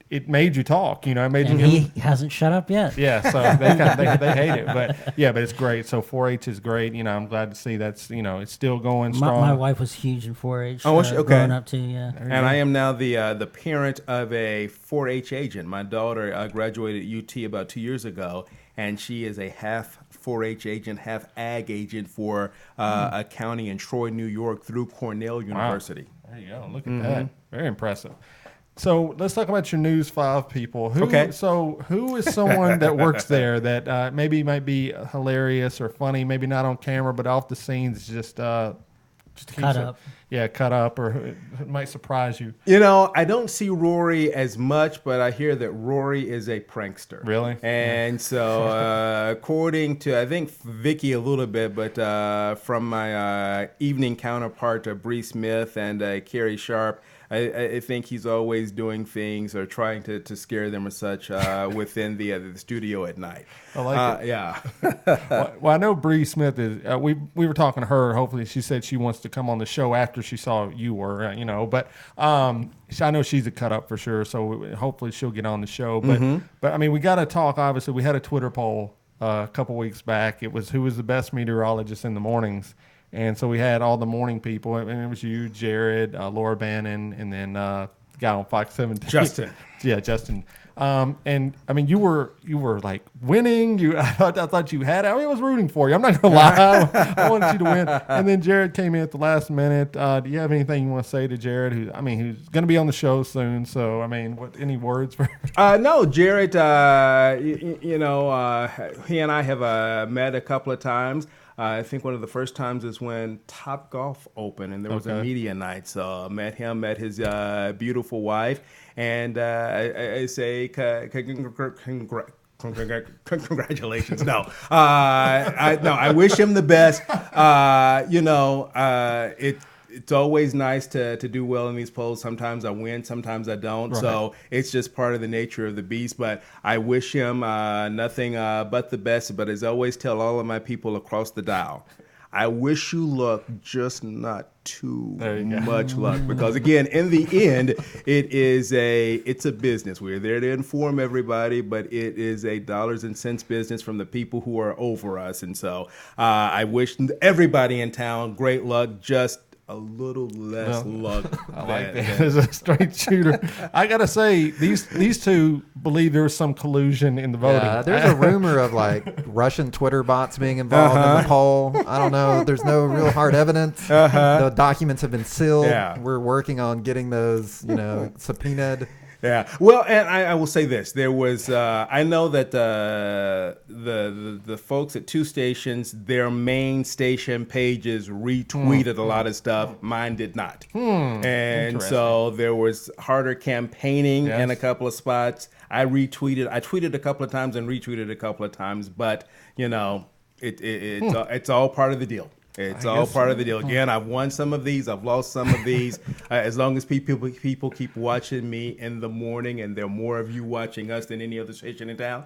it made you talk. It made and you. He hasn't shut up yet. Yeah, so they hate it, but it's great. So 4-H is great. I'm glad to see that's it's still going strong. My wife was huge in 4-H. Okay. Growing up too. Yeah. And I am now the parent of a 4-H agent. My daughter graduated at UT about 2 years ago, and she is a half 4-H agent, half ag agent for a county in Troy, New York, through Cornell University. Wow. There you go. Look at that. Very impressive. So let's talk about your News 5 people. So who is someone that works there that maybe might be hilarious or funny, maybe not on camera, but off the scenes, just cut up. Yeah, cut up, or it might surprise you. I don't see Rory as much, but I hear that Rory is a prankster. Really? And so according to, I think, Vicky a little bit, but from my evening counterpart, Bree Smith and Carrie Sharp, I think he's always doing things or trying to scare them or such within the studio at night. I like it. Yeah. Well, I know Bree Smith is. We were talking to her. Hopefully, she said she wants to come on the show after she saw you were. But I know she's a cut up for sure. So hopefully she'll get on the show. But I mean, we got to talk. Obviously, we had a Twitter poll a couple weeks back. It was who was the best meteorologist in the mornings. And so we had all the morning people, and it was you, Jared, Laura Bannon, and then the guy on Fox 17. Justin. Yeah, Justin. And I mean, you were like winning. I thought you had it. I mean, I was rooting for you. I'm not gonna lie. I wanted you to win. And then Jared came in at the last minute. Do you have anything you want to say to Jared? Who's going to be on the show soon? So I mean, any words for? No, Jared. He and I have met a couple of times. I think one of the first times is when Top Golf opened, and there was a media night. So I met him, met his beautiful wife, and I say congratulations. No, I wish him the best. It's always nice to do well in these polls. Sometimes I win, sometimes I don't. Right. So it's just part of the nature of the beast. But I wish him nothing but the best. But as I always tell all of my people across the dial, I wish you luck, just not too much luck. Because again, in the end, it's a business. We're there to inform everybody, but it is a dollars and cents business from the people who are over us. And so I wish everybody in town great luck, just a little less luck. I like that as a straight shooter. I gotta say, these two believe there was some collusion in the voting. Yeah, there's a rumor of like Russian Twitter bots being involved in the poll. I don't know. There's no real hard evidence. The documents have been sealed. Yeah. We're working on getting those, subpoenaed. Yeah. Well, and I will say this: there was I know that the folks at two stations, their main station pages retweeted a lot of stuff. Mine did not, and so there was harder campaigning in a couple of spots. I tweeted a couple of times and retweeted a couple of times, but it's all part of the deal. It's all part of the deal. Again, I've won some of these. I've lost some of these. As long as people keep watching me in the morning, and there are more of you watching us than any other station in town,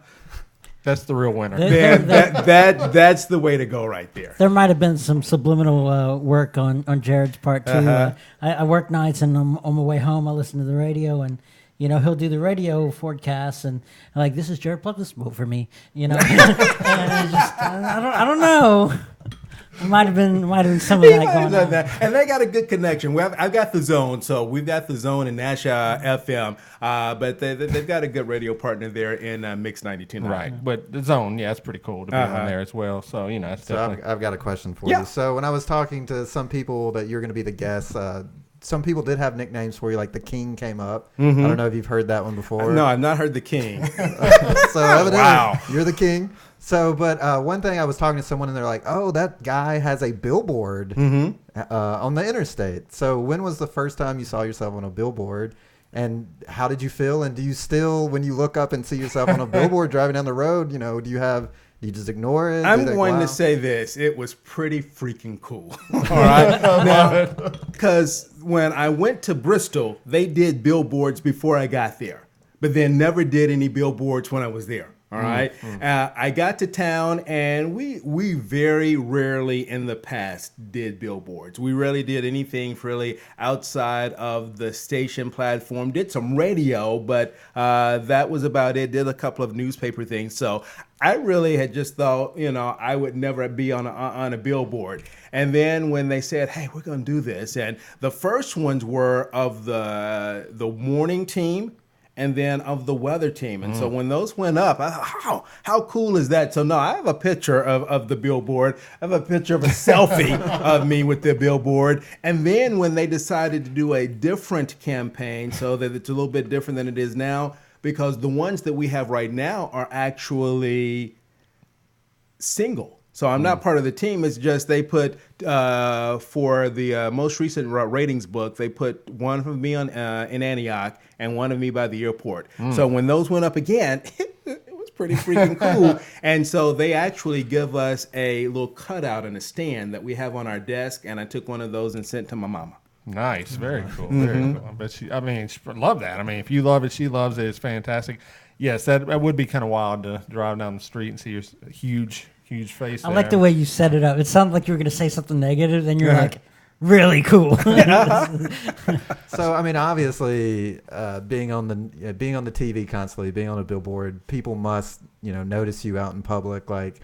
that's the real winner. That's the way to go right there. There might have been some subliminal work on Jared's part, too. I work nights, and on my way home, I listen to the radio, and he'll do the radio forecasts, and like, this is Jared Plug, vote for me. And I don't know. It might have been some of that going on. And they got a good connection. I've got the Zone, so we've got the Zone in Nashville FM, but they've got a good radio partner there in Mix 92.9. Right, but the Zone, it's pretty cool to be on there as well. So it's definitely. I've got a question for you. So when I was talking to some people that you're going to be the guest, some people did have nicknames for you, like the King came up. I don't know if you've heard that one before. No, I've not heard the King. So evidently, you're the King. So, but one thing, I was talking to someone, and they're like, "Oh, that guy has a billboard on the interstate." So, when was the first time you saw yourself on a billboard, and how did you feel? And do you still, when you look up and see yourself on a billboard driving down the road, do you just ignore it? I'm going to say this: it was pretty freaking cool. All right, because when I went to Bristol, they did billboards before I got there, but then never did any billboards when I was there. All right. I got to town, and we very rarely in the past did billboards. We rarely did anything really outside of the station platform. Did some radio, but that was about it. Did a couple of newspaper things. So I really had just thought, I would never be on a billboard. And then when they said, "Hey, we're going to do this," and the first ones were of the morning team, and then of the weather team. And so when those went up, I thought, how cool is that? So no, I have a picture of the billboard. I have a picture of a selfie of me with the billboard. And then when they decided to do a different campaign, so that it's a little bit different than it is now, because the ones that we have right now are actually single. So I'm not part of the team. It's just they put, for the most recent ratings book, they put one of me in Antioch and one of me by the airport. So when those went up again, it was pretty freaking cool. And so they actually give us a little cutout and a stand that we have on our desk, and I took one of those and sent to my mama. Nice. Very cool. Very cool. But she love that. I mean, if you love it, she loves it. It's fantastic. Yes, that would be kind of wild to drive down the street and see your huge face. I like the way you set it up. It sounded like you were going to say something negative, then you're like, really cool. So, I mean, obviously, being on the TV constantly, being on a billboard, people must, notice you out in public. Like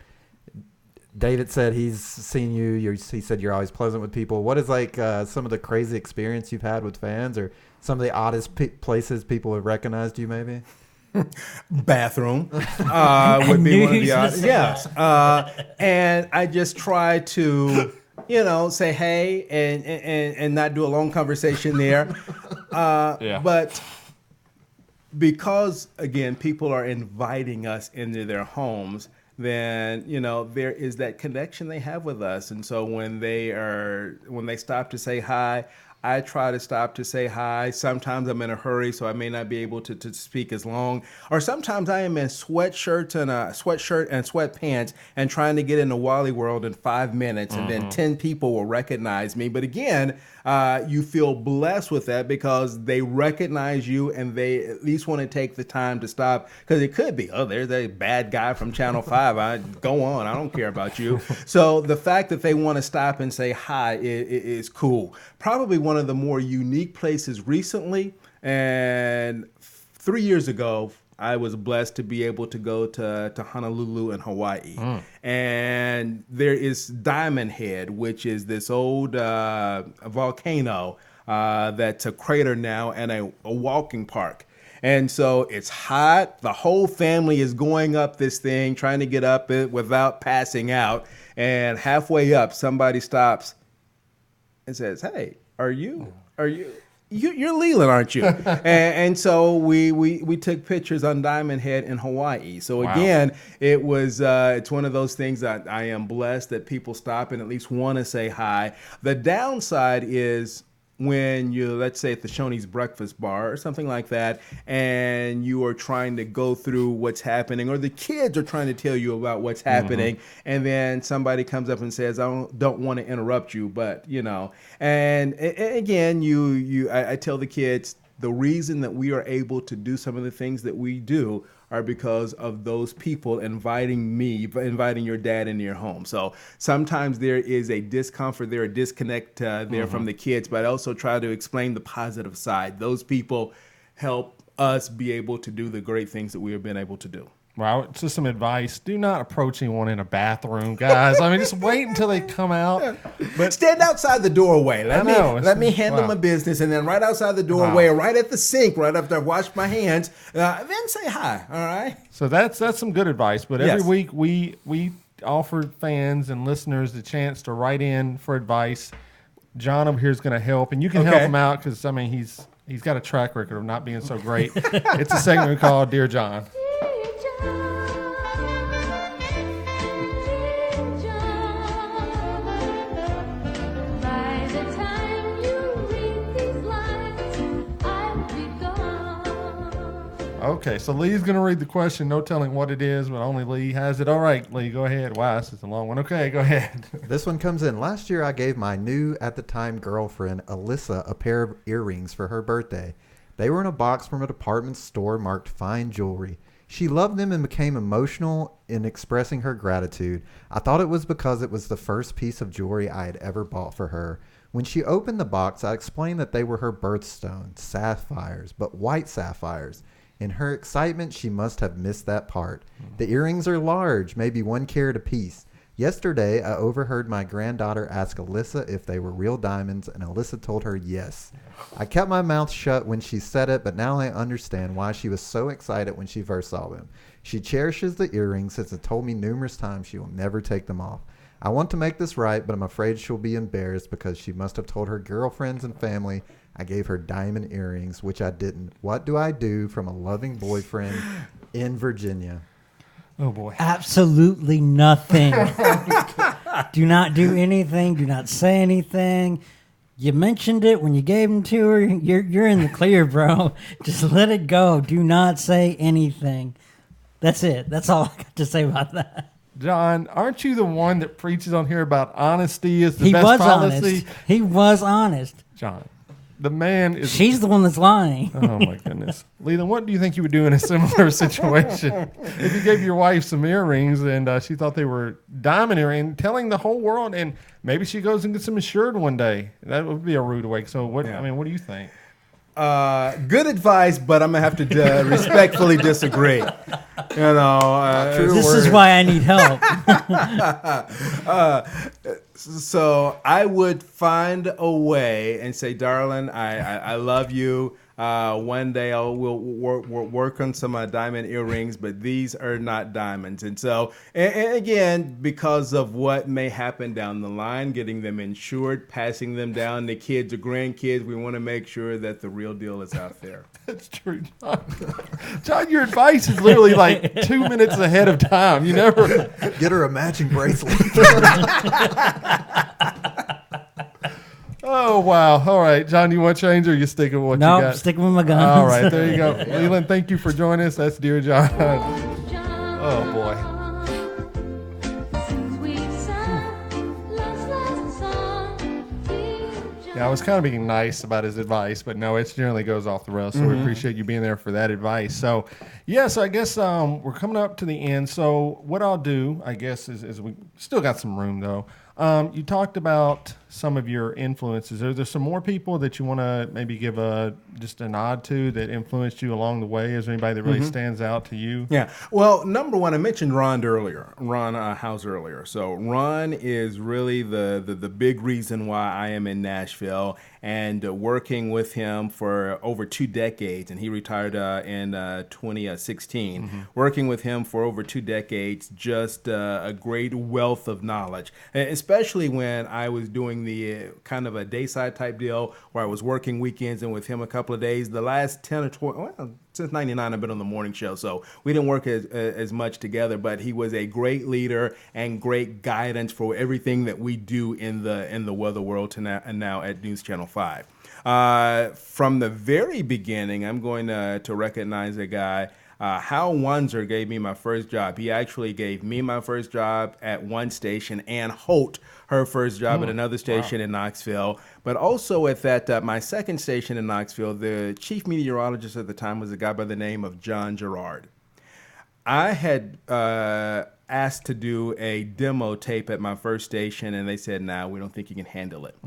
David said, he's seen you. He said you're always pleasant with people. What is some of the crazy experience you've had with fans, or some of the oddest places people have recognized you, maybe? Bathroom would be one of the odds. Yes. And I just try to, say hey and not do a long conversation there. But because, again, people are inviting us into their homes, then, there is that connection they have with us. And so when they stop to say hi, I try to stop to say hi. Sometimes I'm in a hurry, so I may not be able to speak as long. Or sometimes I am in sweatshirt and sweatpants and trying to get into Wally World in 5 minutes, and then 10 people will recognize me. But again, you feel blessed with that because they recognize you and they at least want to take the time to stop, because it could be, there's a bad guy from Channel 5. Go on, I don't care about you. So the fact that they want to stop and say hi is cool. Probably one of the more unique places recently, and 3 years ago, I was blessed to be able to go to Honolulu in Hawaii. And there is Diamond Head, which is this old volcano that's a crater now and a walking park. And so it's hot. The whole family is going up this thing, trying to get up it without passing out. And halfway up, somebody stops and says, "Hey, you're Lelan, aren't you?" and so we took pictures on Diamond Head in Hawaii. So again, it was it's one of those things that I am blessed that people stop and at least want to say hi. The downside is when you, let's say at the Shoney's Breakfast Bar or something like that, and you are trying to go through what's happening, or the kids are trying to tell you about what's happening, and then somebody comes up and says, "I don't want to interrupt you, but and again, I tell the kids, the reason that we are able to do some of the things that we do are because of those people inviting your dad into your home. So sometimes there is a discomfort there, a disconnect there from the kids, but I also try to explain the positive side. Those people help us be able to do the great things that we have been able to do. Well, just some advice. Do not approach anyone in a bathroom, guys. I mean, just wait until they come out. But stand outside the doorway. Let me handle my business, and then right outside the doorway, or right at the sink, right after I've washed my hands, then say hi, all right? So that's some good advice. But every week we offer fans and listeners the chance to write in for advice. John over here is going to help, and you can help him out because, I mean, he's got a track record of not being so great. It's a segment we call Dear John. Okay, so Lee's going to read the question, no telling what it is, but only Lee has it. All right, Lee, go ahead. Wow, this is a long one. Okay, go ahead. This one comes in. Last year, I gave my new, at the time, girlfriend, Alyssa, a pair of earrings for her birthday. They were in a box from a department store marked fine jewelry. She loved them and became emotional in expressing her gratitude. I thought it was because it was the first piece of jewelry I had ever bought for her. When she opened the box, I explained that they were her birthstones, sapphires, but white sapphires. In her excitement, she must have missed that part. The earrings are large, maybe 1 carat apiece. Yesterday, I overheard my granddaughter ask Alyssa if they were real diamonds, and Alyssa told her yes. I kept my mouth shut when she said it, but now I understand why she was so excited when she first saw them. She cherishes the earrings since it told me numerous times she will never take them off. I want to make this right, but I'm afraid she'll be embarrassed because she must have told her girlfriends and family I gave her diamond earrings, which I didn't. What do I do from a loving boyfriend in Virginia? Oh, boy. Absolutely nothing. Do not do anything. Do not say anything. You mentioned it when you gave them to her. You're in the clear, bro. Just let it go. Do not say anything. That's it. That's all I got to say about that. John, aren't you the one that preaches on here about honesty is the best policy? Honest. He was honest. John, the man is... She's the one that's lying. Oh, my goodness. Leland, what do you think you would do in a similar situation? If you gave your wife some earrings and she thought they were diamond earrings, telling the whole world, and maybe she goes and gets them insured one day. That would be a rude way. So, what? Yeah. I mean, what do you think? good advice, but I'm gonna have to respectfully disagree. This is why I need help. So I would find a way and say, darling, I love you. One day we'll work on some diamond earrings, but these are not diamonds. And so, and again, because of what may happen down the line, getting them insured, passing them down to kids or grandkids, we want to make sure that the real deal is out there. That's true, John. John, your advice is literally like 2 minutes ahead of time. You never get her a matching bracelet. Oh, wow. All right. John, you want to change or you sticking with what you got? No, sticking with my guns. All right. There you go. Leland, thank you for joining us. That's Dear John. Oh, boy. Yeah, I was kind of being nice about his advice, but no, it generally goes off the rails. So we appreciate you being there for that advice. So, so I guess we're coming up to the end. So what I'll do, I guess, is we still got some room, though. You talked about some of your influences. Are there some more people that you want to maybe give just a nod to that influenced you along the way? Is there anybody that really stands out to you? Yeah. Well, number one, I mentioned Ron House earlier. So Ron is really the big reason why I am in Nashville, and working with him for over 2 decades, and he retired in 2016. Working with him for over 2 decades, just a great wealth of knowledge, especially when I was doing the kind of a dayside type deal where I was working weekends and with him a couple of days. The last 10 or 20, well, since 99, I've been on the morning show, so we didn't work as much together, but he was a great leader and great guidance for everything that we do in the weather world and now at News Channel 5. From the very beginning, I'm going to recognize a guy. Hal Wanzer gave me my first job. He actually gave me my first job at one station, and Holt her first job at another station in Knoxville. But also at that my second station in Knoxville, the chief meteorologist at the time was a guy by the name of John Gerard. I had asked to do a demo tape at my first station, and they said, "Nah, we don't think you can handle it."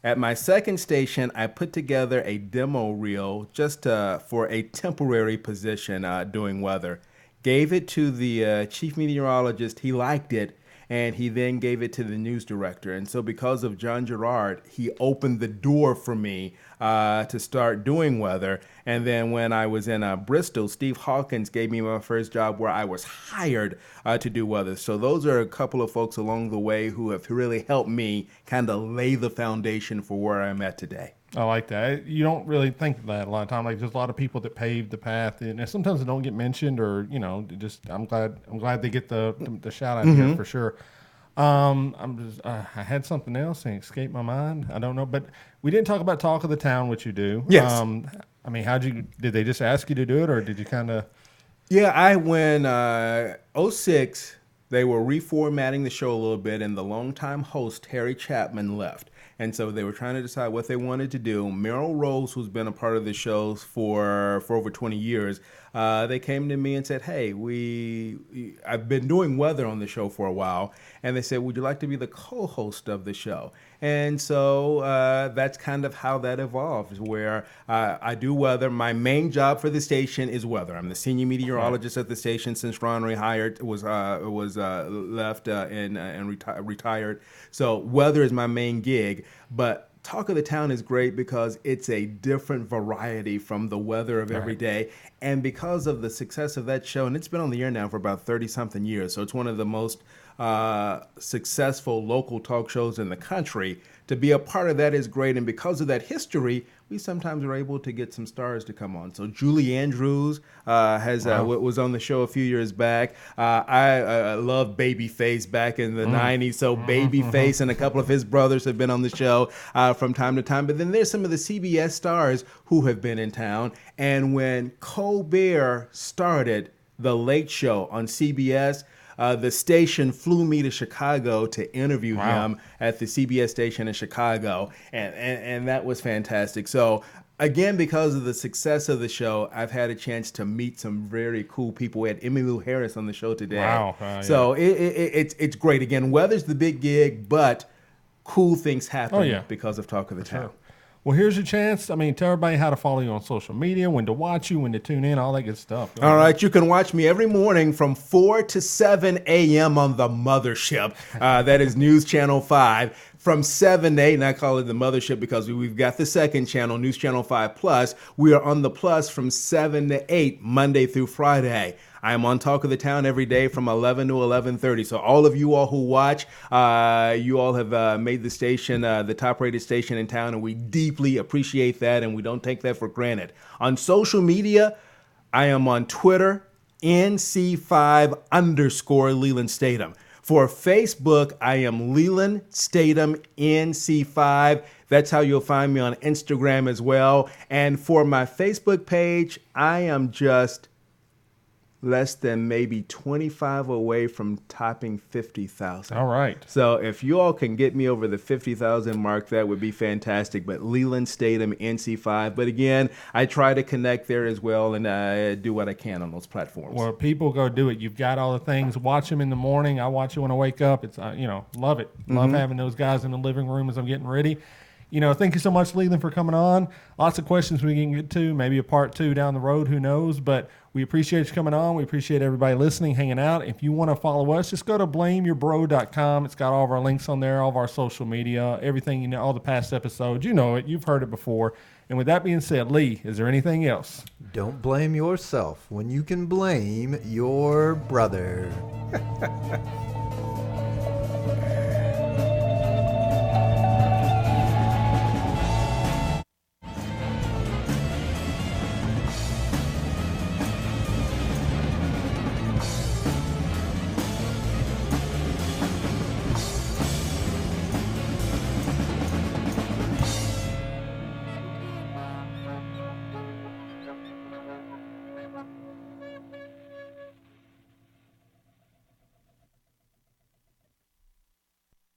At my second station, I put together a demo reel just for a temporary position doing weather. Gave it to the chief meteorologist. He liked it, and he then gave it to the news director. And so because of John Gerard, he opened the door for me to start doing weather. And then when I was in Bristol, Steve Hawkins gave me my first job where I was hired to do weather. So those are a couple of folks along the way who have really helped me kind of lay the foundation for where I'm at today. I like that. You don't really think of that a lot of time. Like, there's a lot of people that paved the path, and sometimes they don't get mentioned, or just I'm glad they get the shout out here for sure. I had something else and it escaped my mind. I don't know, but we didn't talk about Talk of the Town, which you do. Yes. I mean, did they just ask you to do it, or did you kind of? Yeah, when 06, they were reformatting the show a little bit, and the longtime host, Harry Chapman, left. And so they were trying to decide what they wanted to do. Meryl Rose, who's been a part of the shows for over 20 years, they came to me and said, "Hey, I've been doing weather on the show for a while." And they said, "Would you like to be the co-host of the show?" And so that's kind of how that evolved, where I do weather. My main job for the station is weather. I'm the senior meteorologist at the station since Ron was left and retired. So weather is my main gig, but Talk of the Town is great because it's a different variety from the weather of every day. And because of the success of that show, and it's been on the air now for about 30-something years, so it's one of the most successful local talk shows in the country. To be a part of that is great, and because of that history, we sometimes are able to get some stars to come on. So Julie Andrews was on the show a few years back. I love Babyface back in the 90s, so Babyface and a couple of his brothers have been on the show from time to time. But then there's some of the CBS stars who have been in town, and when Colbert started The Late Show on CBS, the station flew me to Chicago to interview him at the CBS station in Chicago, and that was fantastic. So again, because of the success of the show, I've had a chance to meet some very cool people. We had Emmylou Harris on the show today. Wow. So it's great. Again, weather's the big gig, but cool things happen because of Talk of the Town. Well, here's your chance. I mean, tell everybody how to follow you on social media, when to watch you, when to tune in, all that good stuff. All right, you can watch me every morning from 4 to 7 a.m. on the Mothership. That is News Channel 5. From 7 to 8, and I call it the Mothership because we've got the second channel, News Channel 5 Plus. We are on the Plus from 7 to 8, Monday through Friday. I am on Talk of the Town every day from 11 to 11:30. So all of you all who watch, you all have made the station the top-rated station in town, and we deeply appreciate that, and we don't take that for granted. On social media, I am on Twitter, NC5_Lelan Statom. For Facebook, I am Lelan Statom NC5. That's how you'll find me on Instagram as well. And for my Facebook page, I am just less than maybe 25 away from topping 50,000. All right. So if you all can get me over the 50,000 mark, that would be fantastic. But Lelan Statom NC5. But again, I try to connect there as well and do what I can on those platforms. Well, people go do it. You've got all the things. Watch them in the morning. I watch it when I wake up. It's love it. Love having those guys in the living room as I'm getting ready. Thank you so much, Lelan, for coming on. Lots of questions we can get to, maybe a part 2 down the road, who knows. But we appreciate you coming on. We appreciate everybody listening, hanging out. If you want to follow us, just go to blameyourbro.com. It's got all of our links on there, all of our social media, everything, all the past episodes. You know it. You've heard it before. And with that being said, Lee, is there anything else? Don't blame yourself when you can blame your brother.